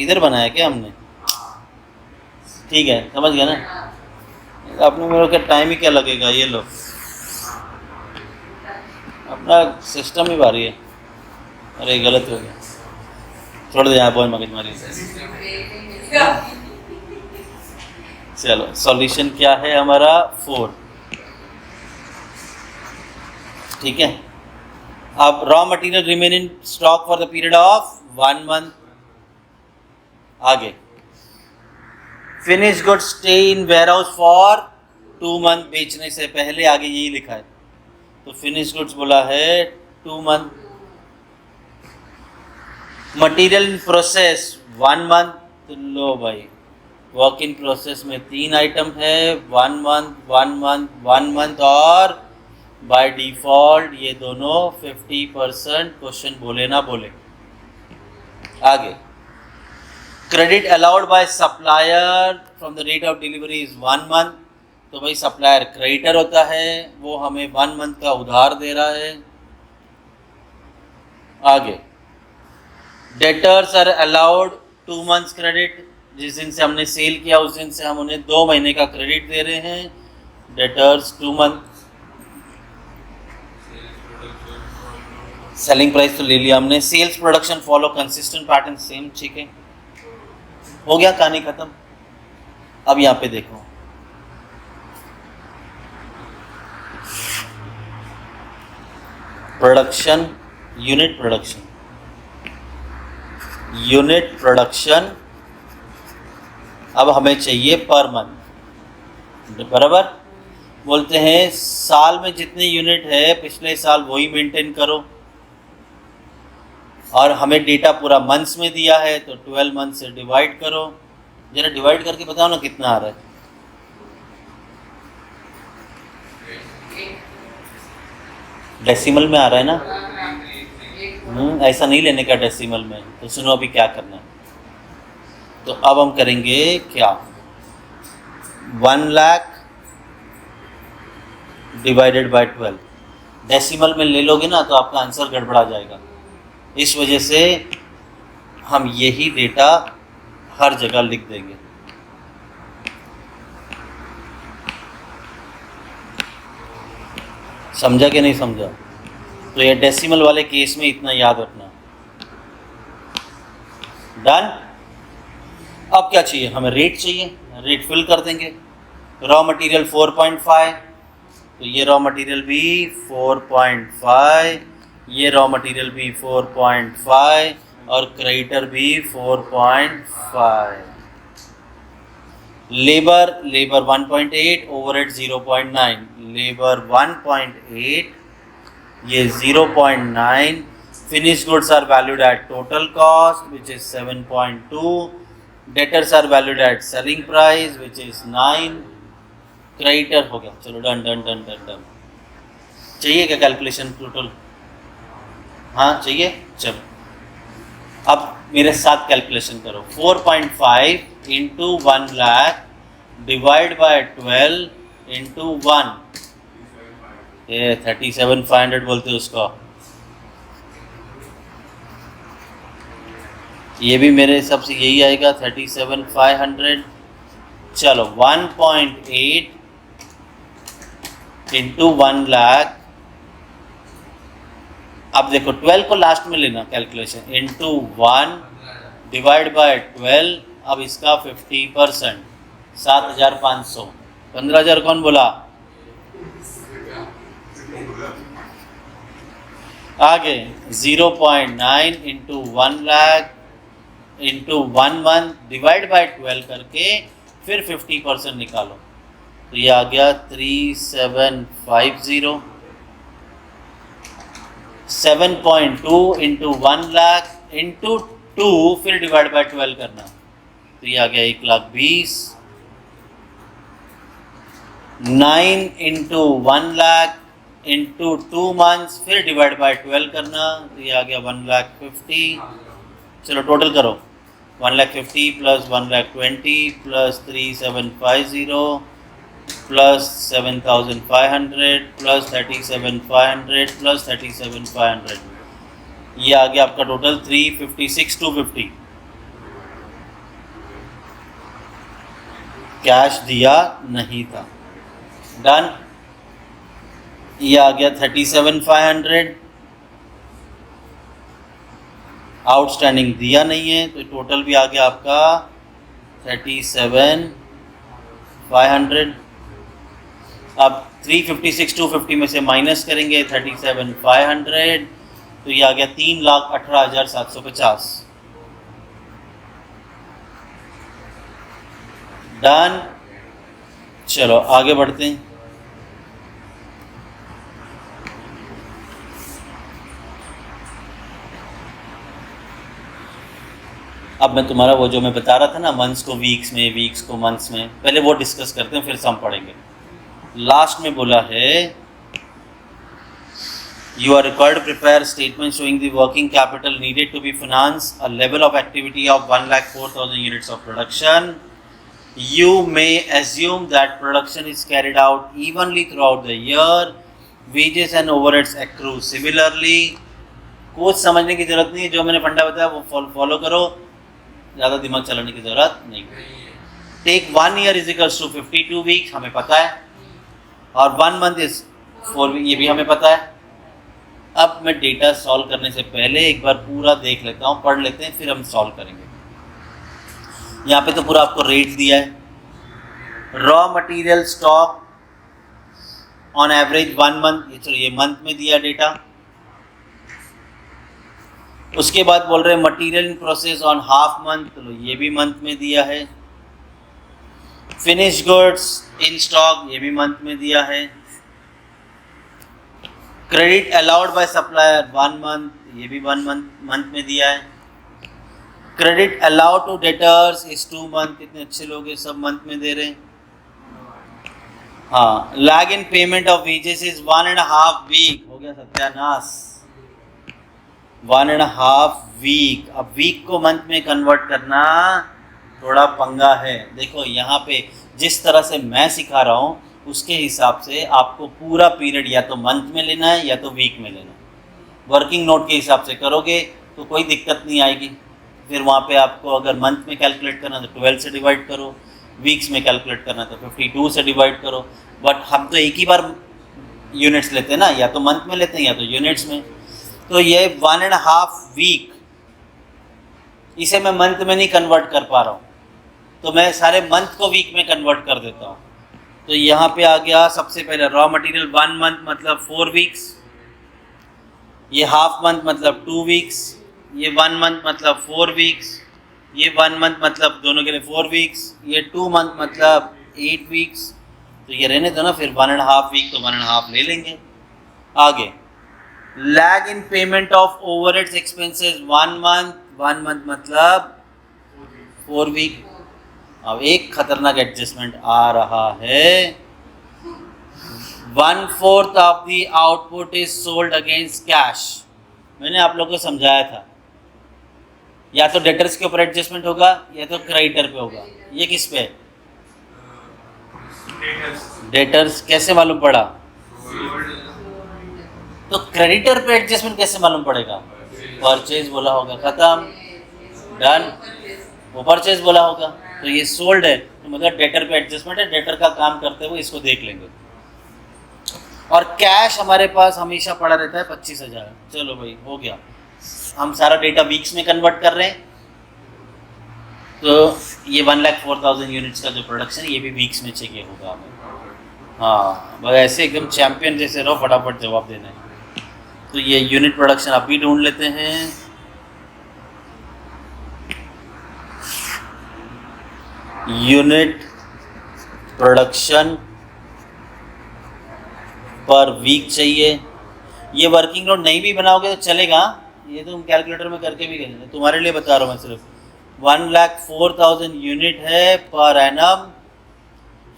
इधर बनाया क्या हमने? ठीक है, समझ गया ना. अपने मेरे को टाइम ही क्या लगेगा. ये लो अपना सिस्टम ही भारी है. अरे गलत हो गया. छोड़ दे यहाँ बहुत मगज मारी. चलो सॉल्यूशन क्या है हमारा? 4. ठीक है. अब raw material remain in stock for the period of 1 month. आगे finish good stay in warehouse for 2 month. बेचने से पहले आगे यही लिखा है. तो फिनिश गुड्स बोला है 2 month. Material in process 1 month. तो लो भाई वर्क इन प्रोसेस में 3 आइटम है. 1 मंथ 1 मंथ 1 मंथ और बाय डिफॉल्ट ये दोनों 50%. क्वेश्चन बोले ना बोले. आगे credit allowed by supplier from the rate of delivery is 1 month. तो भाई सप्लायर क्रेडिटर होता है, वो हमें 1 मंथ का उधार दे रहा है. आगे debtors are allowed 2 months credit. जिस दिन से हमने सेल किया उस दिन से हम उन्हें 2 महीने का क्रेडिट दे रहे हैं. Debtors 2 month. सेलिंग प्राइस तो ले लिया हमने. Sales production follow consistent pattern same. ठीक है, हो गया, कहानी खत्म. अब यहाँ पे देखो production, unit production, unit production. अब हमें चाहिए पर मंथ. बराबर बोलते हैं साल में जितने यूनिट है पिछले साल वही मेंटेन करो. और हमें डेटा पूरा मंथ्स में दिया है तो 12 मंथ से डिवाइड करो. जरा डिवाइड करके बताओ ना कितना आ रहा है. 8 डेसिमल में आ रहा है ना? ऐसा नहीं लेने का डेसिमल में। तो सुनो अभी क्या करना है। तो अब हम करेंगे क्या, 1 लाख डिवाइडेड बाय 12। डेसिमल में ले लोगे ना तो आपका आंसर गड़बड़ा जाएगा। इस वजह से हम यही डेटा हर जगह लिख देंगे। समझा कि नहीं समझा? तो ये डेसिमल वाले केस में इतना याद रखना। डन। अब क्या चाहिए हमें? रेट चाहिए। रेट फिल कर देंगे। रॉ मटेरियल 4.5, तो ये रॉ मटेरियल भी 4.5, ये रॉ मटेरियल भी 4.5 और क्रेडिटर भी 4.5। लेबर 1.8, ओवरहेड 0.9, लेबर 1.8, ये 0.9। Finish goods are valued at total cost which is 7.2, debtors are valued at selling price which is 9। Creditor हो गया। चलो done done done done done. चाहिए क्या कैलकुलेशन टोटल? हाँ चाहिए। चलो अब मेरे साथ कैलकुलेशन करो। 4.5 into 1 lakh divide by 12 into 1, ये 37,500 बोलते हैं उसको। ये भी मेरे हिसाब से यही आएगा 37,500। चलो 1.8 इंटू 1 लाख। अब देखो 12 को लास्ट में लेना कैलकुलेशन, इंटू 1 डिवाइड बाय 12। अब इसका 50%, 7,500। 15,000 कौन बोला? आगे 0.9 into 1 lakh into 1 month divide by 12 करके फिर 50% निकालो। तो ये आ गया 3750। 7.2 इंटू 1 लाख इंटू 2 फिर डिवाइड बाय 12 करना, तो ये आ गया 1,20,000। 9 इंटू 1 लाख इंटू 2 मंथ्स फिर डिवाइड बाय 12 करना, तो ये आ गया 1,50,000। चलो टोटल करो। 1,50,000 plus 1,20,000 plus 3,750 plus 7,500 plus 37,500 plus 37,500, ये आ गया आपका टोटल 356,250। कैश दिया नहीं था। डन। ये आ गया 37,500। आउटस्टैंडिंग दिया नहीं है तो टोटल भी आ गया आपका 37,500। अब 356,250 में से माइनस करेंगे 37,500, तो ये आ गया 3,18,750। डन। चलो आगे बढ़ते हैं। अब मैं तुम्हारा वो जो मैं बता रहा था ना, मंथ्स को वीक्स में, वीक्स को मंथ्स में, पहले वो डिस्कस करते हैं फिर हम पढ़ेंगे। लास्ट में बोला है you are required to prepare statement showing the working capital needed to be financed a level of activity of 1,04,000 units of production. You may assume that production is carried out evenly throughout the year. Wages and overheads accrue similarly. कुछ समझने की जरूरत नहीं है, जो मैंने फंडा बताया वो फॉलो करो, ज़्यादा दिमाग चलाने की जरूरत नहीं। Take 1 year is equals to 52 weeks, हमें पता है, और 1 month इज 4 वीक, ये भी हमें पता है। अब मैं डेटा सॉल्व करने से पहले एक बार पूरा देख लेता हूँ, पढ़ लेते हैं, फिर हम सॉल्व करेंगे। यहाँ पे तो पूरा आपको रेट दिया है। Raw material stock on average 1 month, ये मंथ में दिया डेटा। उसके बाद बोल रहे हैं material in process on half month, तो ये भी मंथ में दिया है। फिनिश गुड्स इन स्टॉक, ये भी मंथ में दिया है। Credit allowed by supplier 1 month, ये भी 1 month में दिया है। Credit allowed to debtors is 2 month, कितने अच्छे लोग हैं, सब मंथ में दे रहे हैं। हाँ, lag in payment of wages is 1.5 week. हो गया सत्यानाश, 1.5 वीक। अब वीक को मंथ में कन्वर्ट करना थोड़ा पंगा है। देखो यहाँ पे जिस तरह से मैं सिखा रहा हूँ उसके हिसाब से आपको पूरा पीरियड या तो मंथ में लेना है या तो वीक में लेना है। वर्किंग नोट के हिसाब से करोगे तो कोई दिक्कत नहीं आएगी। फिर वहाँ पे आपको अगर मंथ में कैलकुलेट करना तो 12 से डिवाइड करो, वीक्स में कैलकुलेट करना तो 52 से डिवाइड करो। बट हम तो एक ही बार यूनिट्स लेते हैं ना, या तो मंथ में लेते हैं या तो यूनिट्स में। तो ये 1.5 वीक, इसे मैं मंथ में नहीं कन्वर्ट कर पा रहा हूँ तो मैं सारे मंथ को वीक में कन्वर्ट कर देता हूँ। तो यहाँ पे आ गया सबसे पहले रॉ मटेरियल 1 मंथ मतलब 4 वीक्स, ये हाफ मंथ मतलब 2 वीक्स, ये 1 मंथ मतलब 4 वीक्स, ये 1 मंथ मतलब दोनों के लिए 4 वीक्स, ये 2 मंथ मतलब 8 वीक्स। तो ये रहने दो ना, फिर 1.5 वीक तो 1.5 ले लेंगे। आगे lag in payment of overheads expenses 1 month मतलब 4 वीक। अब एक खतरनाक एडजस्टमेंट आ रहा है, 1/4 of the output is sold against cash. मैंने आप लोगों को समझाया था, या तो डेटर्स के ऊपर एडजस्टमेंट होगा या तो क्रेडिटर पे होगा। ये किस पे? डेटर्स। कैसे मालूम पड़ा? तो क्रेडिटर पे एडजस्टमेंट कैसे मालूम पड़ेगा? परचेज बोला होगा, खत्म, डन। वो परचेज बोला होगा तो ये सोल्ड है तो मतलब डेटर पे एडजस्टमेंट है। डेटर का काम करते हुए इसको देख लेंगे। और कैश हमारे पास हमेशा पड़ा रहता है 25,000। चलो भाई हो गया। हम सारा डेटा वीक्स में कन्वर्ट कर रहे हैं तो ये 1,04,000 यूनिट्स का जो प्रोडक्शन है ये भी वीक्स में चाहिए होगा हमें। हाँ, बस ऐसे एकदम चैंपियन जैसे रहो, फटाफट जवाब देना है। तो ये यूनिट प्रोडक्शन अभी ढूंढ लेते हैं। यूनिट प्रोडक्शन पर वीक चाहिए। ये वर्किंग नोट नहीं भी बनाओगे तो चलेगा, ये तो तुम कैलकुलेटर में करके भी करेंगे। तुम्हारे लिए बता रहा हूँ मैं सिर्फ। 1,04,000 यूनिट है पर एनम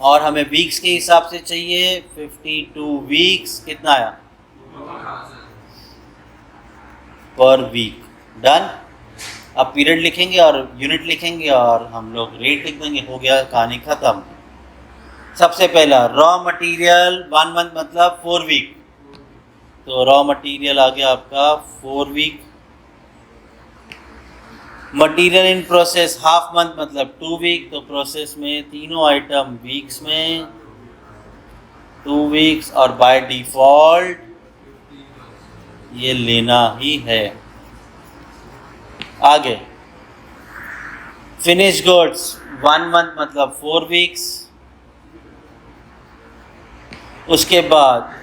और हमें वीक्स के हिसाब से चाहिए 52 वीक्स। कितना आया? पर वीक। डन। अब पीरियड लिखेंगे और यूनिट लिखेंगे और हम लोग रेट लिख देंगे। हो गया, कहानी खत्म। सबसे पहला रॉ मटेरियल 1 मंथ मतलब 4 वीक, तो रॉ मटेरियल आ गया आपका 4 week. Material in process half month मतलब 2 वीक, तो प्रोसेस में तीनों आइटम वीक्स में 2 वीक्स और बाय डिफॉल्ट ये लेना ही है। आगे फिनिश गुड्स 1 मंथ मतलब 4 वीक्स। उसके बाद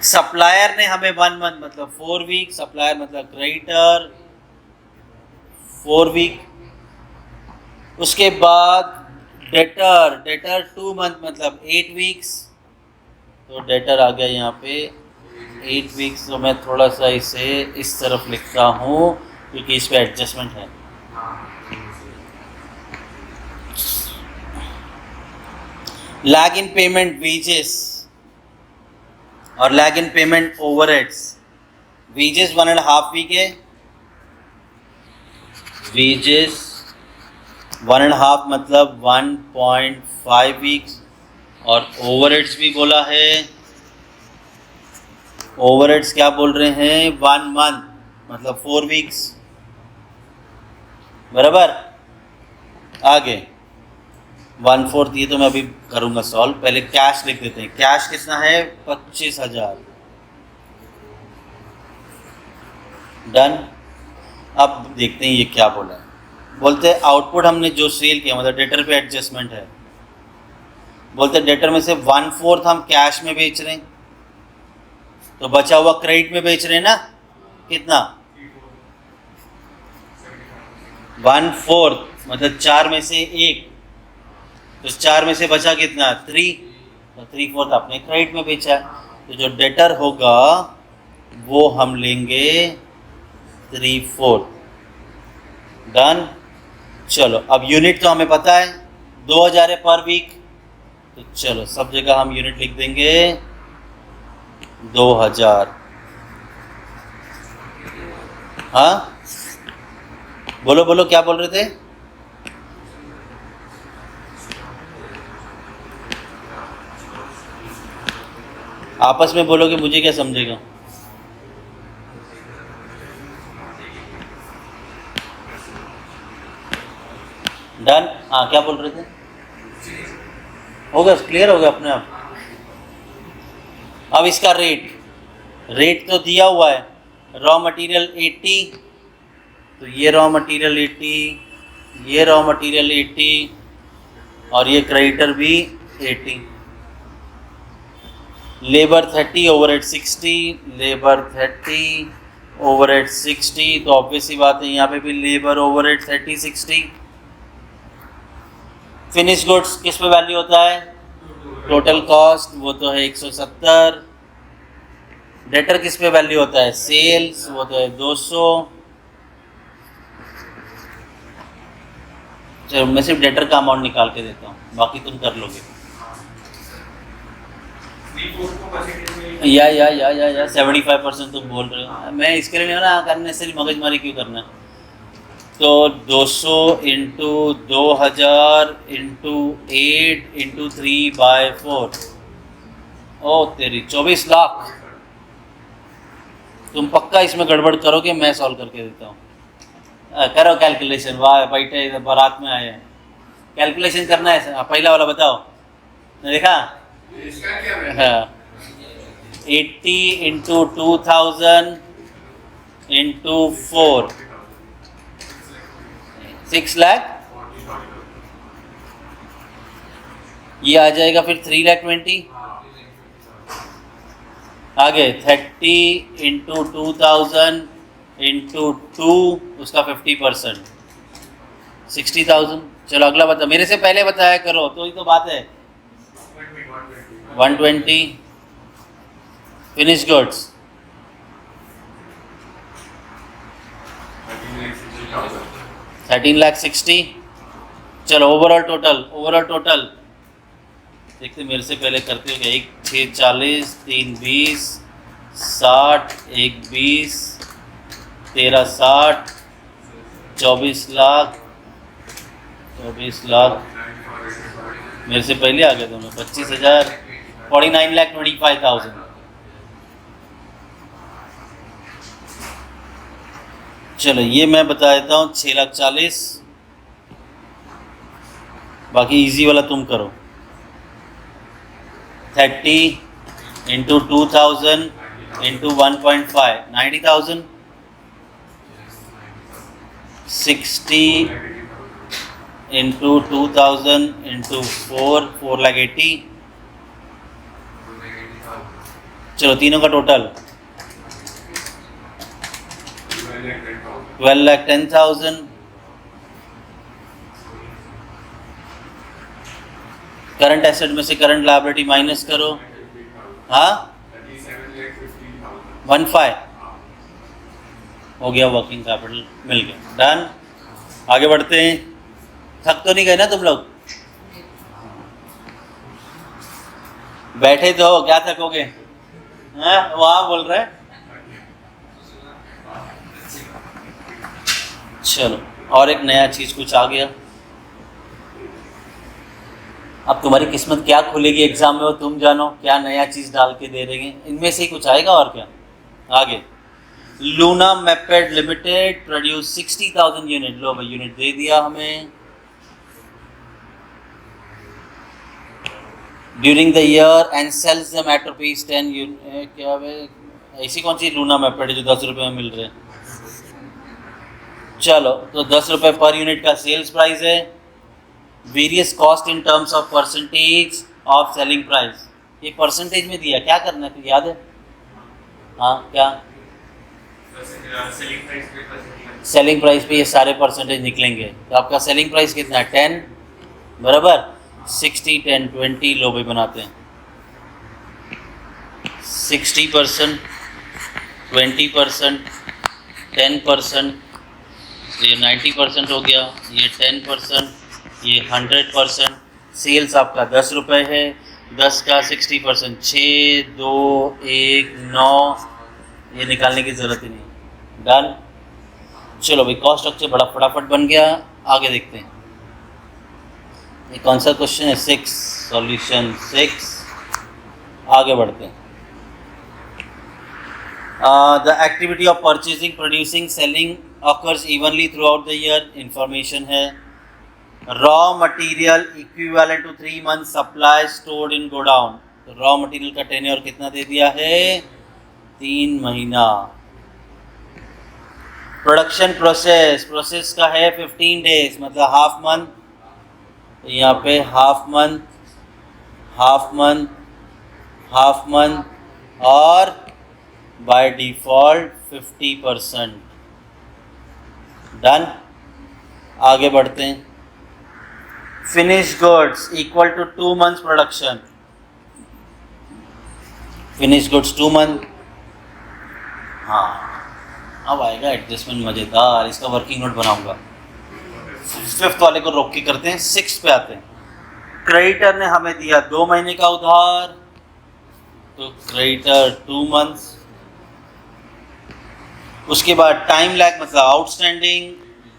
सप्लायर ने हमें 1 मंथ मतलब 4 वीक, सप्लायर मतलब क्रेडिटर 4 वीक। उसके बाद डेटर 2 मंथ मतलब 8 वीक्स, तो डेटर आ गया यहाँ पे 8 वीक्स। तो मैं थोड़ा सा इसे इस तरफ लिखता हूँ क्योंकि इस पे एडजस्टमेंट है। लैग इन पेमेंट वेजेस और lag in payment overheads. Wages 1.5 week है, वेजेस 1.5 मतलब 1.5 वीक्स। और ओवरहेड्स भी बोला है, ओवरहेड्स क्या बोल रहे हैं? 1 मंथ मतलब 4 वीक्स, बराबर। आगे 1/4, ये तो मैं अभी करूँगा सॉल्व। पहले कैश लिख देते हैं। कैश कितना है? 25,000। डन। अब देखते हैं ये क्या बोला है। बोलते हैं आउटपुट हमने जो सेल किया मतलब डेटर पे एडजस्टमेंट है। बोलते हैं डेटर में से 1/4 हम कैश में बेच रहे हैं, तो बचा हुआ क्रेडिट में बेच रहे हैं ना। कितना? 1/4 मतलब 4 में से 1, तो 4 में से बचा कितना? 3, तो 3/4 आपने क्रेडिट में बेचा। तो जो डेटर होगा वो हम लेंगे 3/4। डन। चलो अब यूनिट तो हमें पता है 2,000 है पर वीक, तो चलो सब जगह हम यूनिट लिख देंगे 2000। हाँ बोलो बोलो, क्या बोल रहे थे? आपस में बोलोगे, मुझे क्या समझेगा? डन। हाँ क्या बोल रहे थे? हो गया, क्लियर हो गया अपने आप। अब इसका रेट तो दिया हुआ है, रॉ मटेरियल 80, तो ये रॉ मटेरियल 80, ये रॉ मटेरियल 80 और ये क्रेडिटर भी 80। लेबर 30 ओवरहेड 60, लेबर 30 ओवरहेड 60, तो ऑब्वियस सी बात है यहाँ पे भी लेबर ओवरहेड 30 60। फिनिश गुड्स किस पे वैल्यू होता है? टोटल कॉस्ट, वो तो है 170। डेटर किस पे वैल्यू होता है? सेल्स, वो तो है 200। चलो मैं सिर्फ डेटर का अमाउंट निकाल के देता हूँ, बाकी तुम कर लोगे। या 75% तुम बोल रहे हो, मैं इसके लिए नहीं ना करने से मगजमारी क्यों करना है। तो 200 इंटू 2000 इंटू 8 इंटू 3/4, ओ तेरी 24 लाख। तुम पक्का इसमें गड़बड़ करोगे, मैं सॉल्व करके देता हूँ। करो कैलकुलेशन। वाह बैठे इधर बारात में आए हैं, कैलकुलेशन करना है। पहला वाला बताओ, देखा? हाँ 80 इंटू 2000 इंटू 4, 6 लाख। ये आ जाएगा फिर 3,20,000। आगे 30 इंटू 2000 इंटू 2, उसका 50%, 60,000। चलो अगला बता, मेरे से पहले बताया करो तो ही तो बात है। 120। Finish goods 13,60,000। चलो ओवरऑल टोटल देखते, मेरे से पहले करते हो क्या? 1 6 40, 3 20, 60, 1 20, 13 60, 24 लाख। मेरे से पहले आ गए दोनों। 25,000, 49,25,000। चलो ये मैं बता देता हूँ 6,40,000। बाकी इजी वाला तुम करो। 30 इंटू 2000 इंटू 1.5, 90,000। 60 into 2000 into 4, 4,80,000। चलो तीनों का टोटल 12,10,000। करंट एसेट में से करंट लायबिलिटी माइनस करो। हाँ 15 हो गया, वर्किंग कैपिटल मिल गया। डन। आगे बढ़ते हैं। थक तो नहीं गए ना तुम लोग? बैठे तो हो, क्या थकोगे? हाँ वहाँ बोल रहे हैं। चलो और एक नया चीज कुछ आ गया। अब तुम्हारी किस्मत क्या खुलेगी एग्जाम में, वो तुम जानो। क्या नया चीज डाल के दे देंगे, इनमें से ही कुछ आएगा और क्या। आगे Luna moped limited produce 60,000 unit. लो भाई यूनिट दे दिया हमें। During the year and sells the at rupees 10 unit. क्या ऐसी कौन सी लूना मैपेड है जो 10 रुपये में मिल रहे हैं? चलो तो 10 रुपये पर यूनिट का सेल्स प्राइस है। Various cost in terms of percentage of selling price. ये परसेंटेज में दिया, क्या करना है तो याद है? हाँ क्या? सेलिंग प्राइस पे ये सारे परसेंटेज निकलेंगे। तो आपका सेलिंग प्राइस कितना है? 10 बराबर 60 10 20। लो भाई बनाते हैं। 60%, 20%, 10%, ये 90% हो गया, ये 10%, ये 100%, सेल्स आपका 10 रुपये है, 10 का 60%, 6, 2, 1, 9, ये निकालने की ज़रूरत ही नहीं। डन। चलो भाई, कॉस्ट स्ट्रक्चर बड़ा फटाफट बन गया। आगे देखते हैं ये कौन सा क्वेश्चन है, 6, सॉल्यूशन 6। आगे बढ़ते हैं। The activity of purchasing, producing, selling occurs evenly throughout the year, information है। Raw material equivalent to 3 months supply stored in godown, तो रॉ मटेरियल का टेन्योर कितना दे दिया है, 3 महीना। प्रोडक्शन प्रोसेस, प्रोसेस का है 15 days, मतलब हाफ मंथ, तो यहाँ पे half month, half month, half month और बाय डिफॉल्ट 50%। डन। आगे बढ़ते हैं। Finish goods equal to 2 months production, finish goods 2 month। हाँ, अब आएगा एडजस्टमेंट मज़ेदार, इसका वर्किंग नोट बनाऊंगा। 5th वाले को रोक के करते हैं, 6th पे आते हैं। क्रेडिटर ने हमें दिया 2 महीने का उधार, तो क्रेडिटर 2 months। उसके बाद टाइम लैग मतलब आउटस्टैंडिंग,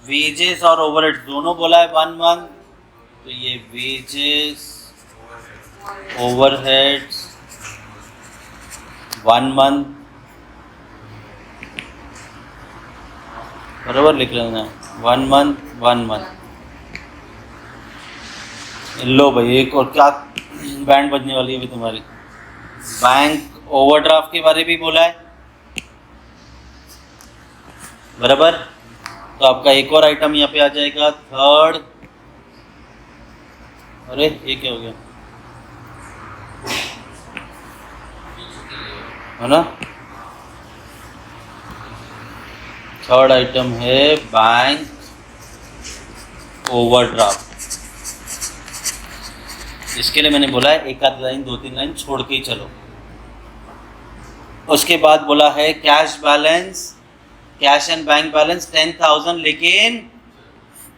वेजेस और ओवरहेड्स दोनों बोला है 1 month, तो ये वेजेस ओवरहेड्स 1 month, बराबर लिख लेना, 1 month 1 month। लो भाई, एक और क्या बैंड बजने वाली है अभी तुम्हारी। बैंक ओवरड्राफ्ट के बारे में भी बोला है, बराबर। तो आपका एक और आइटम यहाँ पे आ जाएगा, 3rd। अरे ये क्या हो गया, है ना। 3rd आइटम है बैंक ओवरड्राफ्ट। इसके लिए मैंने बोला है एक आध लाइन 2-3 लाइन छोड़ के ही चलो। उसके बाद बोला है cash balance, cash and bank balance 10,000, लेकिन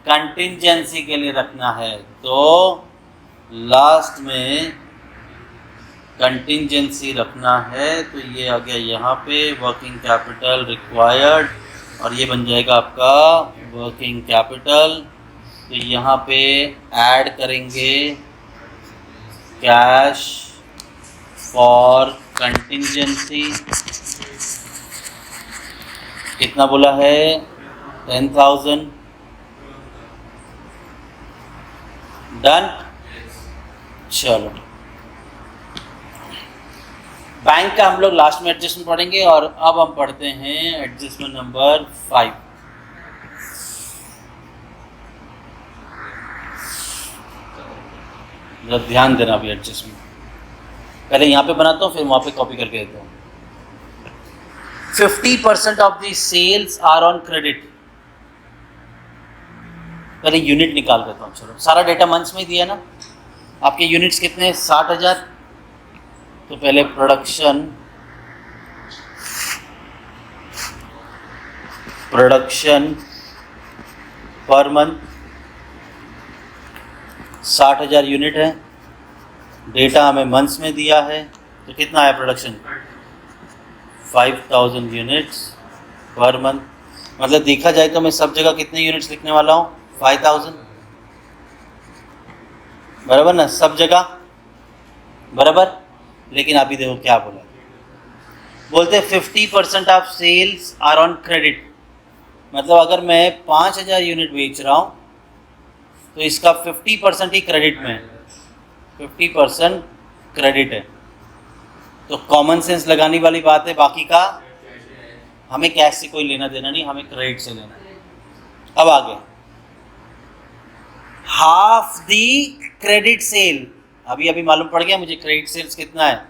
कंटिंजेंसी के लिए रखना है, तो लास्ट में कंटिंजेंसी रखना है। तो ये आ गया यहाँ पे वर्किंग कैपिटल रिक्वायर्ड, और ये बन जाएगा आपका वर्किंग कैपिटल। तो यहाँ पे ऐड करेंगे कैश फॉर कंटिंजेंसी, कितना बोला है, 10,000। डन। चलो, बैंक का हम लोग लास्ट में एडजस्टमेंट पढ़ेंगे, और अब हम पढ़ते हैं एडजस्टमेंट नंबर 5। जरा ध्यान देना अभी एडजस्टमेंट, पहले यहाँ पे बनाता हूँ फिर वहाँ पे कॉपी करके देता हूँ। 50% of the sales are on credit. पहले यूनिट निकाल देता हूँ। चलो, सारा डेटा मंथ्स में दिया ना। आपके यूनिट्स कितने, 60,000। तो पहले प्रोडक्शन पर मंथ 60,000 यूनिट है। डेटा हमें मंथ्स में दिया है, तो कितना है प्रोडक्शन, 5,000 यूनिट्स पर मंथ। मतलब देखा जाए तो मैं सब जगह कितने यूनिट्स लिखने वाला हूँ, 5,000, बराबर ना, सब जगह बराबर। लेकिन अभी देखो क्या बोला, बोलते 50% of sales are on credit. मतलब अगर मैं 5,000 यूनिट बेच रहा हूँ तो इसका 50% ही क्रेडिट में है, 50% क्रेडिट है। तो कॉमन सेंस लगाने वाली बात है, बाकी का हमें कैश से कोई लेना देना नहीं, हमें क्रेडिट से लेना है। अब आगे, हाफ दी क्रेडिट सेल। अभी मालूम पड़ गया मुझे क्रेडिट सेल्स कितना है,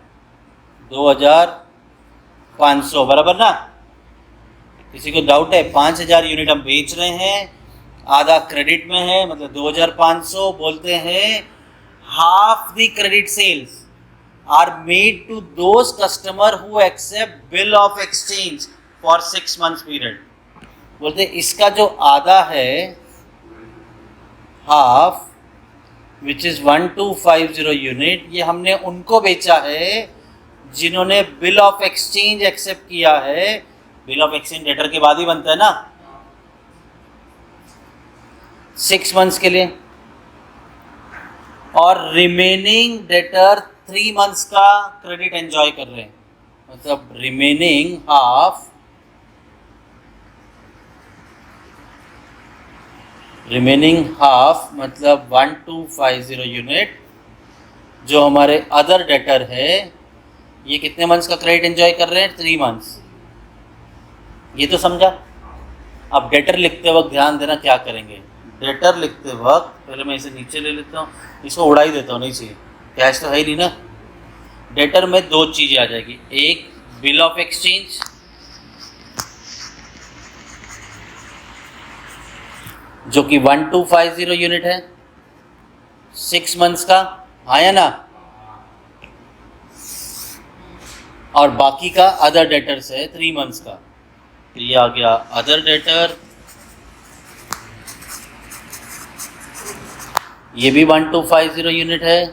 2,500, बराबर ना। किसी को डाउट है, 5,000 यूनिट हम बेच रहे हैं, आधा क्रेडिट में है, मतलब 2,500। बोलते हैं half the credit sales are made to those customer who accept bill of exchange for 6 months period. बोलते इसका जो आधा है, हाफ, विच इज़ 1250 यूनिट, ये हमने उनको बेचा है जिन्होंने बिल ऑफ एक्सचेंज एक्सेप्ट किया है। बिल ऑफ एक्सचेंज डेटर के बाद ही बनता है ना, 6 मंथ्स के लिए। और रिमेनिंग डेटर 3 मंथ्स का क्रेडिट एंजॉय कर रहे हैं, मतलब रिमेनिंग हाफ, मतलब 1250 यूनिट जो हमारे अदर डेटर है, ये कितने मंथ्स का क्रेडिट एंजॉय कर रहे हैं? 3 मंथ्स। ये तो समझा। अब डेटर लिखते वक्त ध्यान देना क्या करेंगे। डेटर लिखते वक्त पहले मैं इसे नीचे ले लेता हूँ, इसको उड़ा ही देता हूँ, नहीं चाहिए, कैश तो है ही नहीं ना। डेटर में 2 चीज़ें आ जाएगी, एक बिल ऑफ एक्सचेंज जो कि 1250 यूनिट है, 6 मंथ्स का, आया ना, और बाकी का अदर डेटर्स है 3 मंथ्स का। तो ये आ गया अदर डेटर, ये भी 1250 यूनिट है,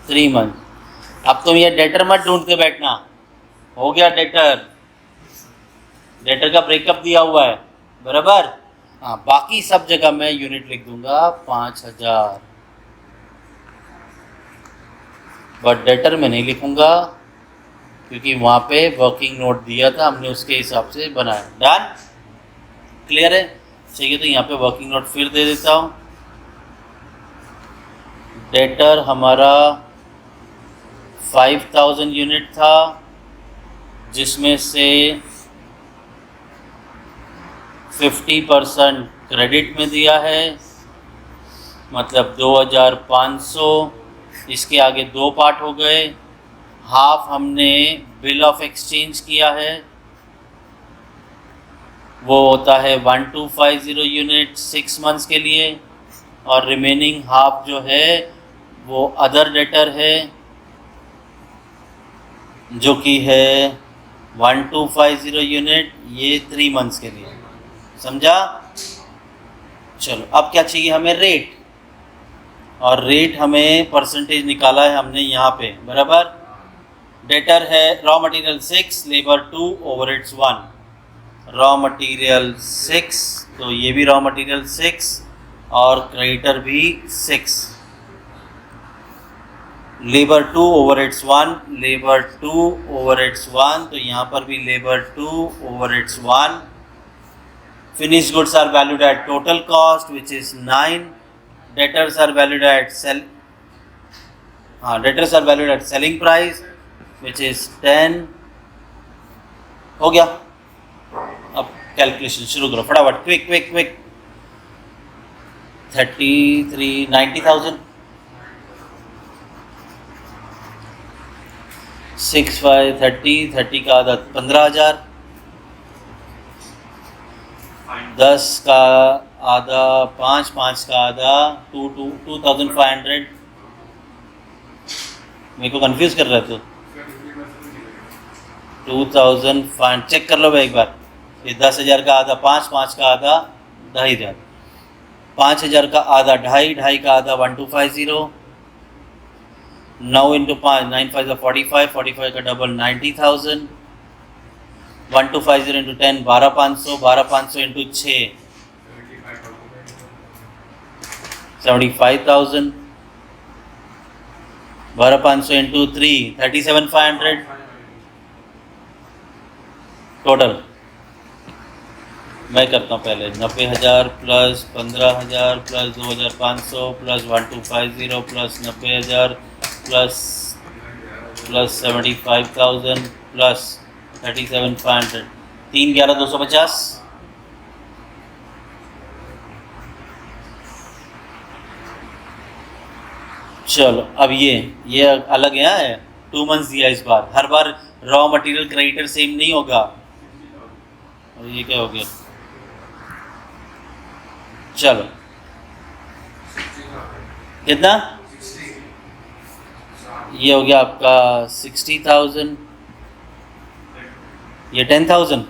3 मंथ। अब तुम ये डेटर मत ढूंढते बैठना, हो गया डेटर, डेटर का ब्रेकअप दिया हुआ है बराबर। हाँ, बाकी सब जगह मैं यूनिट लिख दूंगा 5000, बट डेटर में नहीं लिखूंगा क्योंकि वहाँ पे वर्किंग नोट दिया था हमने, उसके हिसाब से बनाया। डन, क्लियर है? चाहिए तो यहाँ पे वर्किंग नोट फिर दे देता हूँ। डेटर हमारा 5000 यूनिट था, जिसमें से 50% क्रेडिट में दिया है, मतलब 2500। इसके आगे 2 पार्ट हो गए, हाफ हमने बिल ऑफ एक्सचेंज किया है, वो होता है 1250 यूनिट 6 मंथ्स के लिए, और रिमेनिंग हाफ जो है वो अदर डेटर है जो कि है 1250 यूनिट, ये 3 मंथ्स के लिए। समझा? चलो अब क्या चाहिए हमें? रेट। और रेट हमें परसेंटेज निकाला है हमने यहाँ पे बराबर। डेटर है raw material 6, labour 2, overheads 1। Raw material 6, तो ये भी रॉ मटेरियल 6 और क्रेडिटर भी 6। लेबर 2, ओवरहेड्स 1, लेबर 2, ओवरहेड्स 1, तो यहाँ पर भी labour 2, overheads 1। Finished goods are valued at total cost, which is 9. Debtors are valued at selling price, which is 10. हो गया। अब कैलकुलेशन शुरू करो फटाफट, क्विक। 90,000 6 5 30 का आधा 15,000, 10 का आधा 5 का आधा 2,500। मेरे को कंफ्यूज कर रहे थे। 2,500 चेक कर लो भाई एक बार। ये 10,000 का आधा 5 का आधा 2,500, 5,000 का आधा 2,500 का आधा 1250। 9 इंटू 5 9 5 45 का double 90,000। 1250 into 10 12,500 into 6 75,000। 12,500 into 3 37,500 total. मैं करता हूँ पहले 90,000 plus 15,000 plus 2,500 plus 1250 plus 90,000 plus 75,000 plus 37,500, 3,11,250। चलो अब ये अलग है, 2 मंथ्स दिया इस बार। हर बार रॉ मटेरियल क्रेडिटर सेम नहीं होगा। और ये क्या हो गया? चलो कितना? ये हो गया आपका 60,000। ये 10,000,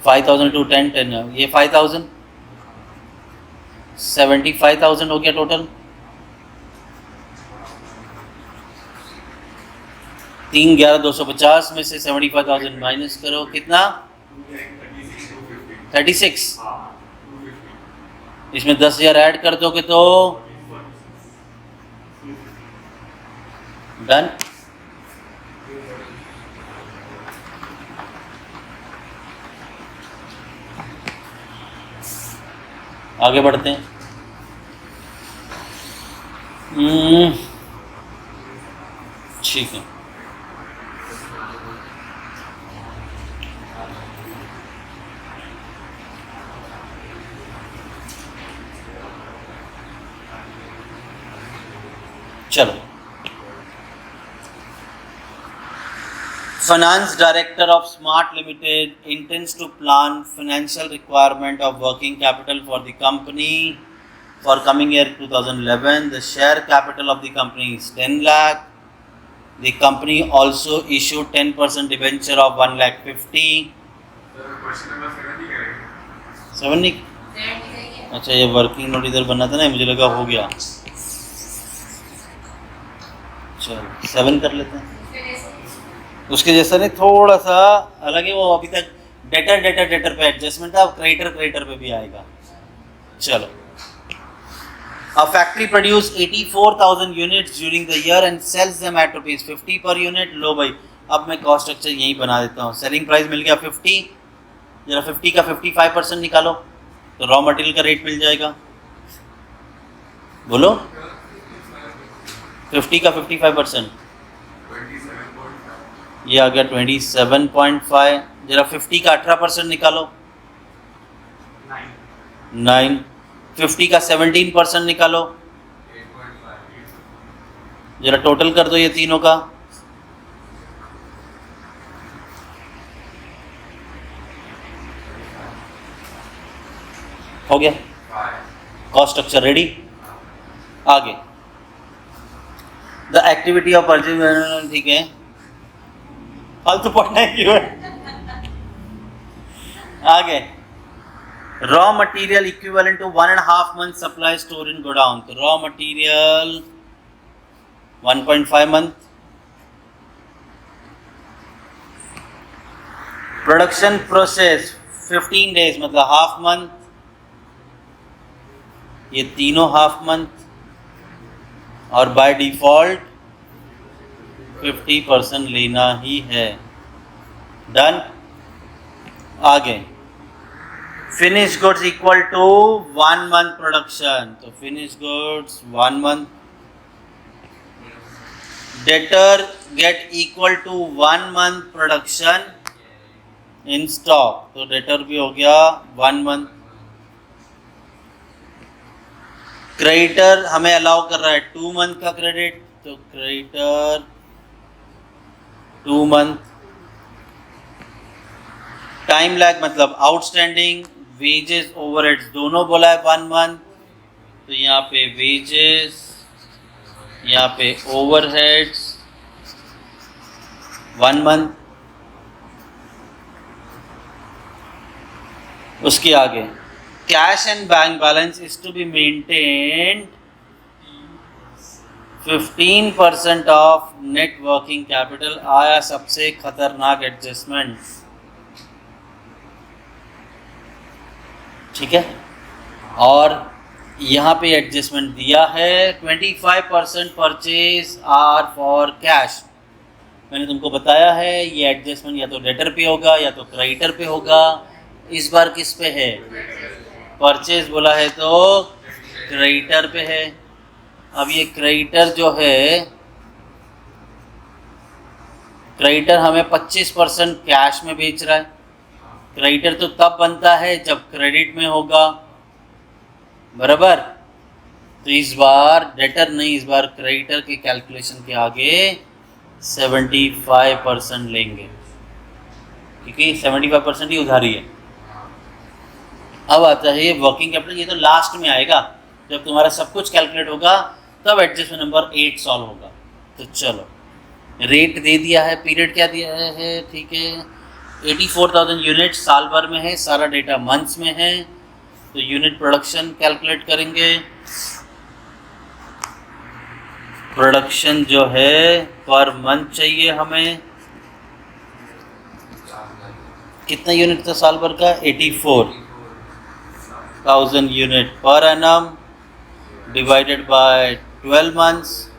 5,000 टू 10 10, ये 5,000। 75,000 हो गया टोटल। 3,11,250 में से 75,000 माइनस करो, कितना? 36। इसमें 10,000 ऐड कर दोगे तो डन। आगे बढ़ते हैं। ठीक है, चलो। Finance Director of Smart Limited intends to plan financial requirement of working capital for the company for coming year 2011. The share capital of the company is 10 lakh. The company also issued 10% debenture of 1,50,000. 7 नहीं? अच्छा, ये working note इधर बनना था ना, मुझे लगा हो गया। चलो 7 कर लेते हैं। उसके जैसा नहीं, थोड़ा सा अलग है वो। अभी तक डेटर पे एडजस्टमेंट था, अब क्रेडिटर पे भी आएगा। चलो, a factory produced 84,000 units during the year and sells them at ₹50 per unit. लो भाई, अब मैं कॉस्ट स्ट्रक्चर यही बना देता हूँ। सेलिंग प्राइस मिल गया 50, जरा 50 का 55% निकालो तो रॉ मटेरियल का रेट मिल जाएगा। बोलो, 50 का 55%, ये आ गया 27.5। जरा 50 का 18% निकालो, 9। 50 का 17% निकालो, जरा टोटल कर दो ये तीनों का। हो गया कॉस्ट स्ट्रक्चर रेडी। आगे द एक्टिविटी ऑफ परचेज, ठीक है, फालतू पढ़ना है क्यों? आगे raw material equivalent to 1.5 month supply store in godown. तो raw material 1.5 month, production process 15 days मतलब हाफ मंथ, ये तीनों हाफ मंथ, और बाय डिफॉल्ट 50% लेना ही है। डन। आगे finish goods equal to 1 month production, तो finish goods 1 month. Debtor get equal to 1 month production in stock, तो डेटर भी हो गया 1 मंथ। क्रेडिटर हमें अलाउ कर रहा है 2 मंथ का क्रेडिट, तो क्रेडिटर 2 मंथ। टाइम लैग मतलब आउटस्टैंडिंग, वेजेस ओवरहेड्स दोनों बोला है 1 मंथ, तो यहाँ पे वेजेस, यहाँ पे ओवरहेड्स 1 मंथ। उसके आगे cash and bank balance is to be maintained 15% of net working capital. आया सबसे खतरनाक एडजस्टमेंट, ठीक है। और यहाँ पे एडजस्टमेंट दिया है 25% परचेज आर फॉर कैश। मैंने तुमको बताया है ये एडजस्टमेंट या तो डेटर पे होगा या तो क्रेडिटर पे होगा। इस बार किस पे है? परचेज बोला है तो क्रेडिटर पे है। अब ये क्रेडिटर जो है, क्रेडिटर हमें 25% कैश में बेच रहा है। क्रेडिटर तो तब बनता है जब क्रेडिट में होगा, बराबर। तो इस बार डेटर नहीं, इस बार क्रेडिटर के कैलकुलेशन के आगे 75% लेंगे, क्योंकि 75% ही उधारी है। अब आता है ये वर्किंग कैपिटल, ये तो लास्ट में आएगा जब तुम्हारा सब कुछ कैलकुलेट होगा, तब एडजस्टमेंट नंबर 8 सॉल्व होगा। तो चलो, रेट दे दिया है, पीरियड क्या दिया है, ठीक है, 84,000 यूनिट साल भर में है, सारा डेटा मंथ्स में है। तो यूनिट प्रोडक्शन कैलकुलेट करेंगे। प्रोडक्शन जो है पर मंथ चाहिए हमें, कितना यूनिट था साल भर का? 84,000 unit per annum divided by 12 months,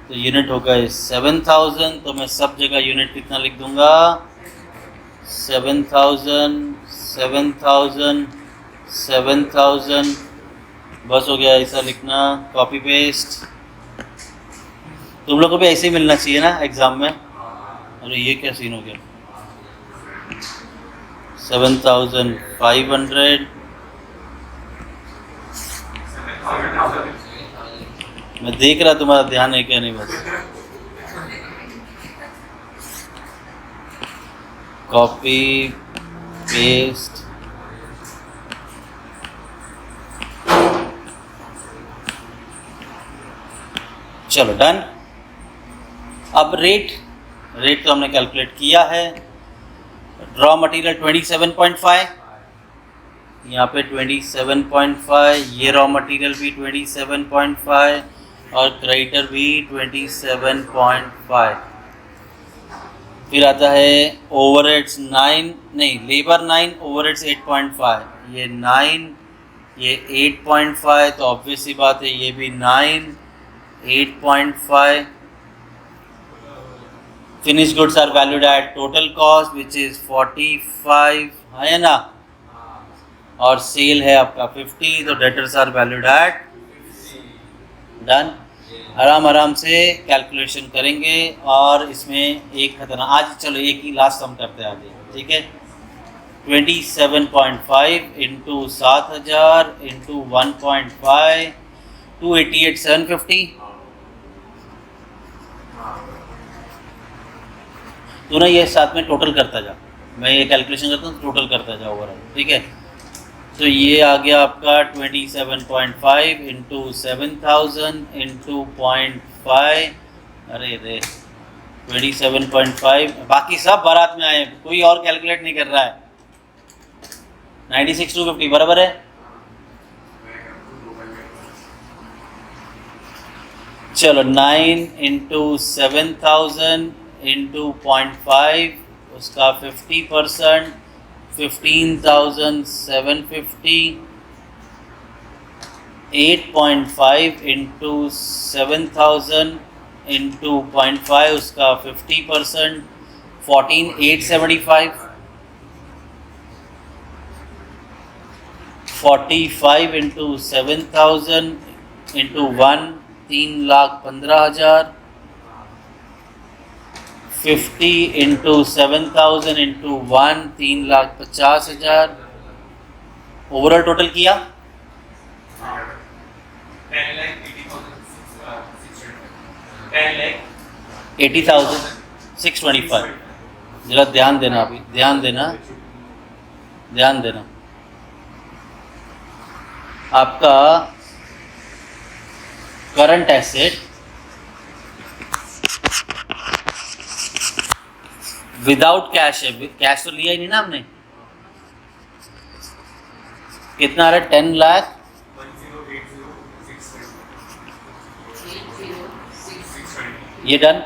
तो यूनिट होगा 7,000। तो मैं सब जगह यूनिट कितना लिख दूंगा? 7,000 7,000 7,000, बस हो गया। ऐसा लिखना, कॉपी पेस्ट। तुम लोग को भी ऐसे ही मिलना चाहिए ना एग्जाम में। अरे ये क्या सीन हो गया? 7,500, मैं देख रहा तुम्हारा ध्यान है क्या नहीं, बस कॉपी पेस्ट। चलो डन। अब रेट तो हमने कैलकुलेट किया है। रॉ मटेरियल 27.5, यहाँ पे 27.5, ये रॉ मटेरियल भी 27.5 और क्रेडिटर भी 27.5। फिर आता है ओवरहेड्स 9, नहीं लेबर 9, ओवरहेड्स 8.5, ये 9, ये 8.5, तो ऑब्वियस सी बात है ये भी 9, 8.5। Finish goods are valued at total cost which is 45, है ना, और सेल है आपका 50, तो debtors are valued at. Done. आराम से कैलकुलेशन करेंगे और इसमें एक खतरनाक, आज चलो एक ही लास्ट सम करते हैं आज, ठीक है। 27.5 इंटू 7,000 इंटू 1.5, 288,750। तो ना ये साथ में टोटल करता जा, मैं ये कैलकुलेशन करता हूँ टोटल करता जा ओवरऑल, ठीक है। तो ये आ गया आपका 27.5 इंटू 7,000 इंटू 0.5, अरे रे 27.5। बाकी सब बारात में आए, कोई और कैलकुलेट नहीं कर रहा है। 96,250 बराबर है। चलो 9 इंटू 7,000 इंटू 0.5, उसका 50%, 15,750। 8.5 इंटू 7,000 इंटू 0.5, उसका 50%, 14,875। 45 into 7,000 into 1, 3,15,000। 50 into 7,000 into 1, 3,50,000। Overall total किया 80,625। जरा ध्यान देना, अभी ध्यान देना। आपका करंट एसेट विदाउट कैश है, कैश तो लिया ही नहीं ना हमने। कितना आ रहा है? 10 लाख। ये डन।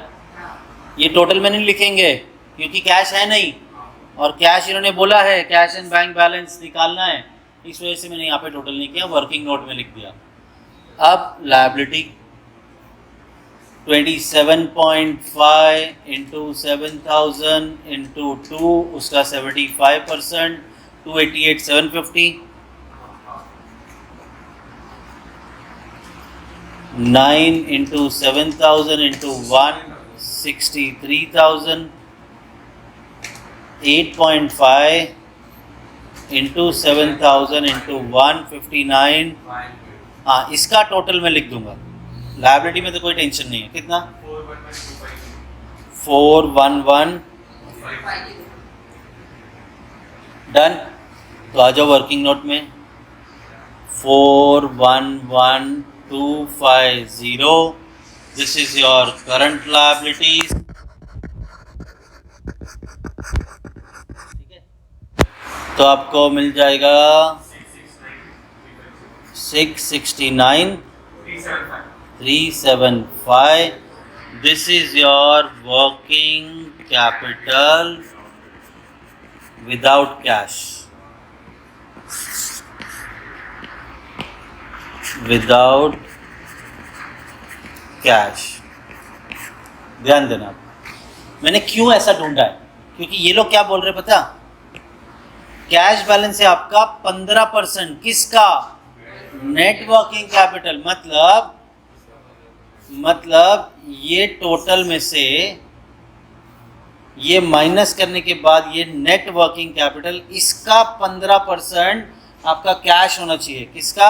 ये टोटल में नहीं लिखेंगे क्योंकि कैश है नहीं, और कैश इन्होंने बोला है कैश एंड बैंक बैलेंस निकालना है, इस वजह से मैंने यहाँ पे टोटल नहीं किया, वर्किंग नोट में लिख दिया। अब लायबिलिटी 27.5 इंटू 7,000 इंटू 2, उसका 75%, 288,750। 9 इंटू 7,000 इंटू 1, 63,000। 8.5 into 7,000 into 1, 59। हाँ, इसका टोटल मैं लिख दूंगा। लायबिलिटी में तो कोई टेंशन नहीं है। कितना? 411। डन। तो आ जाओ वर्किंग नोट में। 411,250, this is your current liabilities. ठीक है, तो तो आपको मिल जाएगा 669,375. This is your working capital without cash. Without cash. ध्यान देना. मैंने क्यों ऐसा ढूंढा है, क्योंकि ये लोग क्या बोल रहे पता, कैश बैलेंस है आपका 15%. किसका? Net working capital. मतलब ये टोटल में से ये माइनस करने के बाद ये नेट वर्किंग कैपिटल, इसका 15% आपका कैश होना चाहिए. किसका?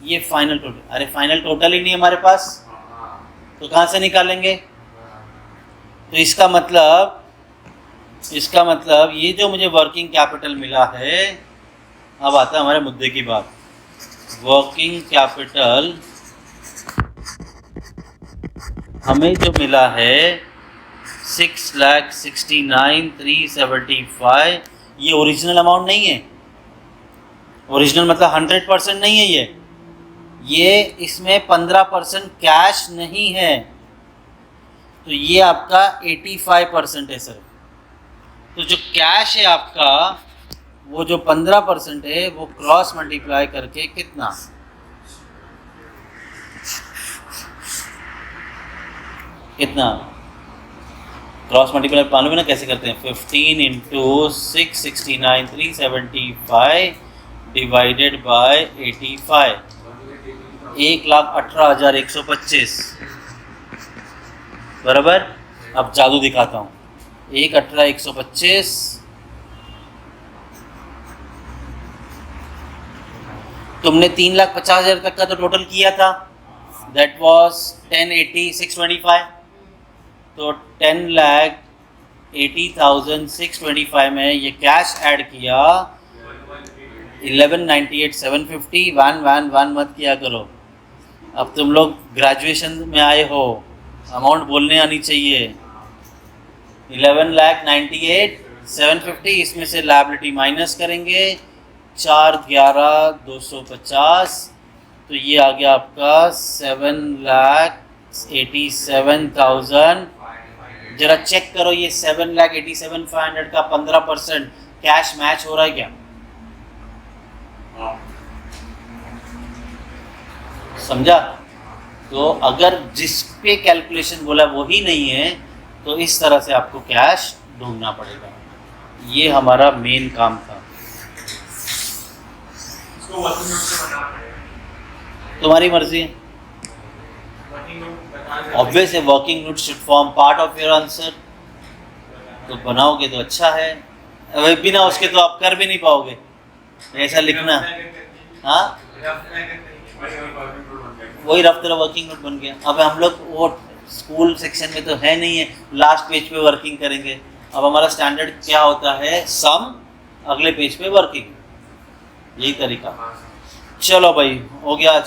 ये फाइनल टोटल. अरे फाइनल टोटल ही नहीं हमारे पास, तो कहाँ से निकालेंगे? तो इसका मतलब ये जो मुझे वर्किंग कैपिटल मिला है, अब आता है हमारे मुद्दे की बात. वर्किंग कैपिटल हमें जो मिला है 6,69,375, ये ओरिजिनल अमाउंट नहीं है. ओरिजिनल मतलब 100% नहीं है ये इसमें 15% कैश नहीं है, तो ये आपका 85% है सर. तो जो कैश है आपका, वो जो 15% है, वो क्रॉस मल्टीप्लाई करके कितना, क्रॉस मल्टीप्लाई मालूम है ना कैसे करते हैं? 15 इंटू 669,375 डिवाइडेड बाय 85, 1,18,125 बराबर. अब जादू दिखाता हूँ. 1,18,125 तुमने 3,50,000 तक का तो टोटल किया था, दैट वाज 10,80,625. तो 10,80,625 में ये कैश ऐड किया 11,98,750. वन मत किया करो. अब तुम लोग ग्रेजुएशन में आए हो, अमाउंट बोलने आनी चाहिए. 11,98,750, इसमें से लायबिलिटी माइनस करेंगे 4,11,250, तो ये आ गया आपका 7,87,000. जरा चेक करो ये 7,87,500 का 15% कैश मैच हो रहा है क्या? समझा? तो अगर जिस पे कैलकुलेशन बोला वो ही नहीं है, तो इस तरह से आपको कैश ढूंढना पड़ेगा. ये हमारा मेन काम था. तुम्हारी मर्जी है. ऑब्वियस है, working note should form part of your answer. तो बनाओगे तो अच्छा है, बिना उसके तो आप कर भी नहीं पाओगे. ऐसा लिखना. हाँ, वही रफ तरह वर्किंग नोट बन गया. अब हम लोग वो स्कूल सेक्शन में तो है नहीं है, लास्ट पेज पे वर्किंग करेंगे. अब हमारा स्टैंडर्ड क्या होता है? सम, अगले पेज पे वर्किंग. यही तरीका. चलो भाई, हो गया आज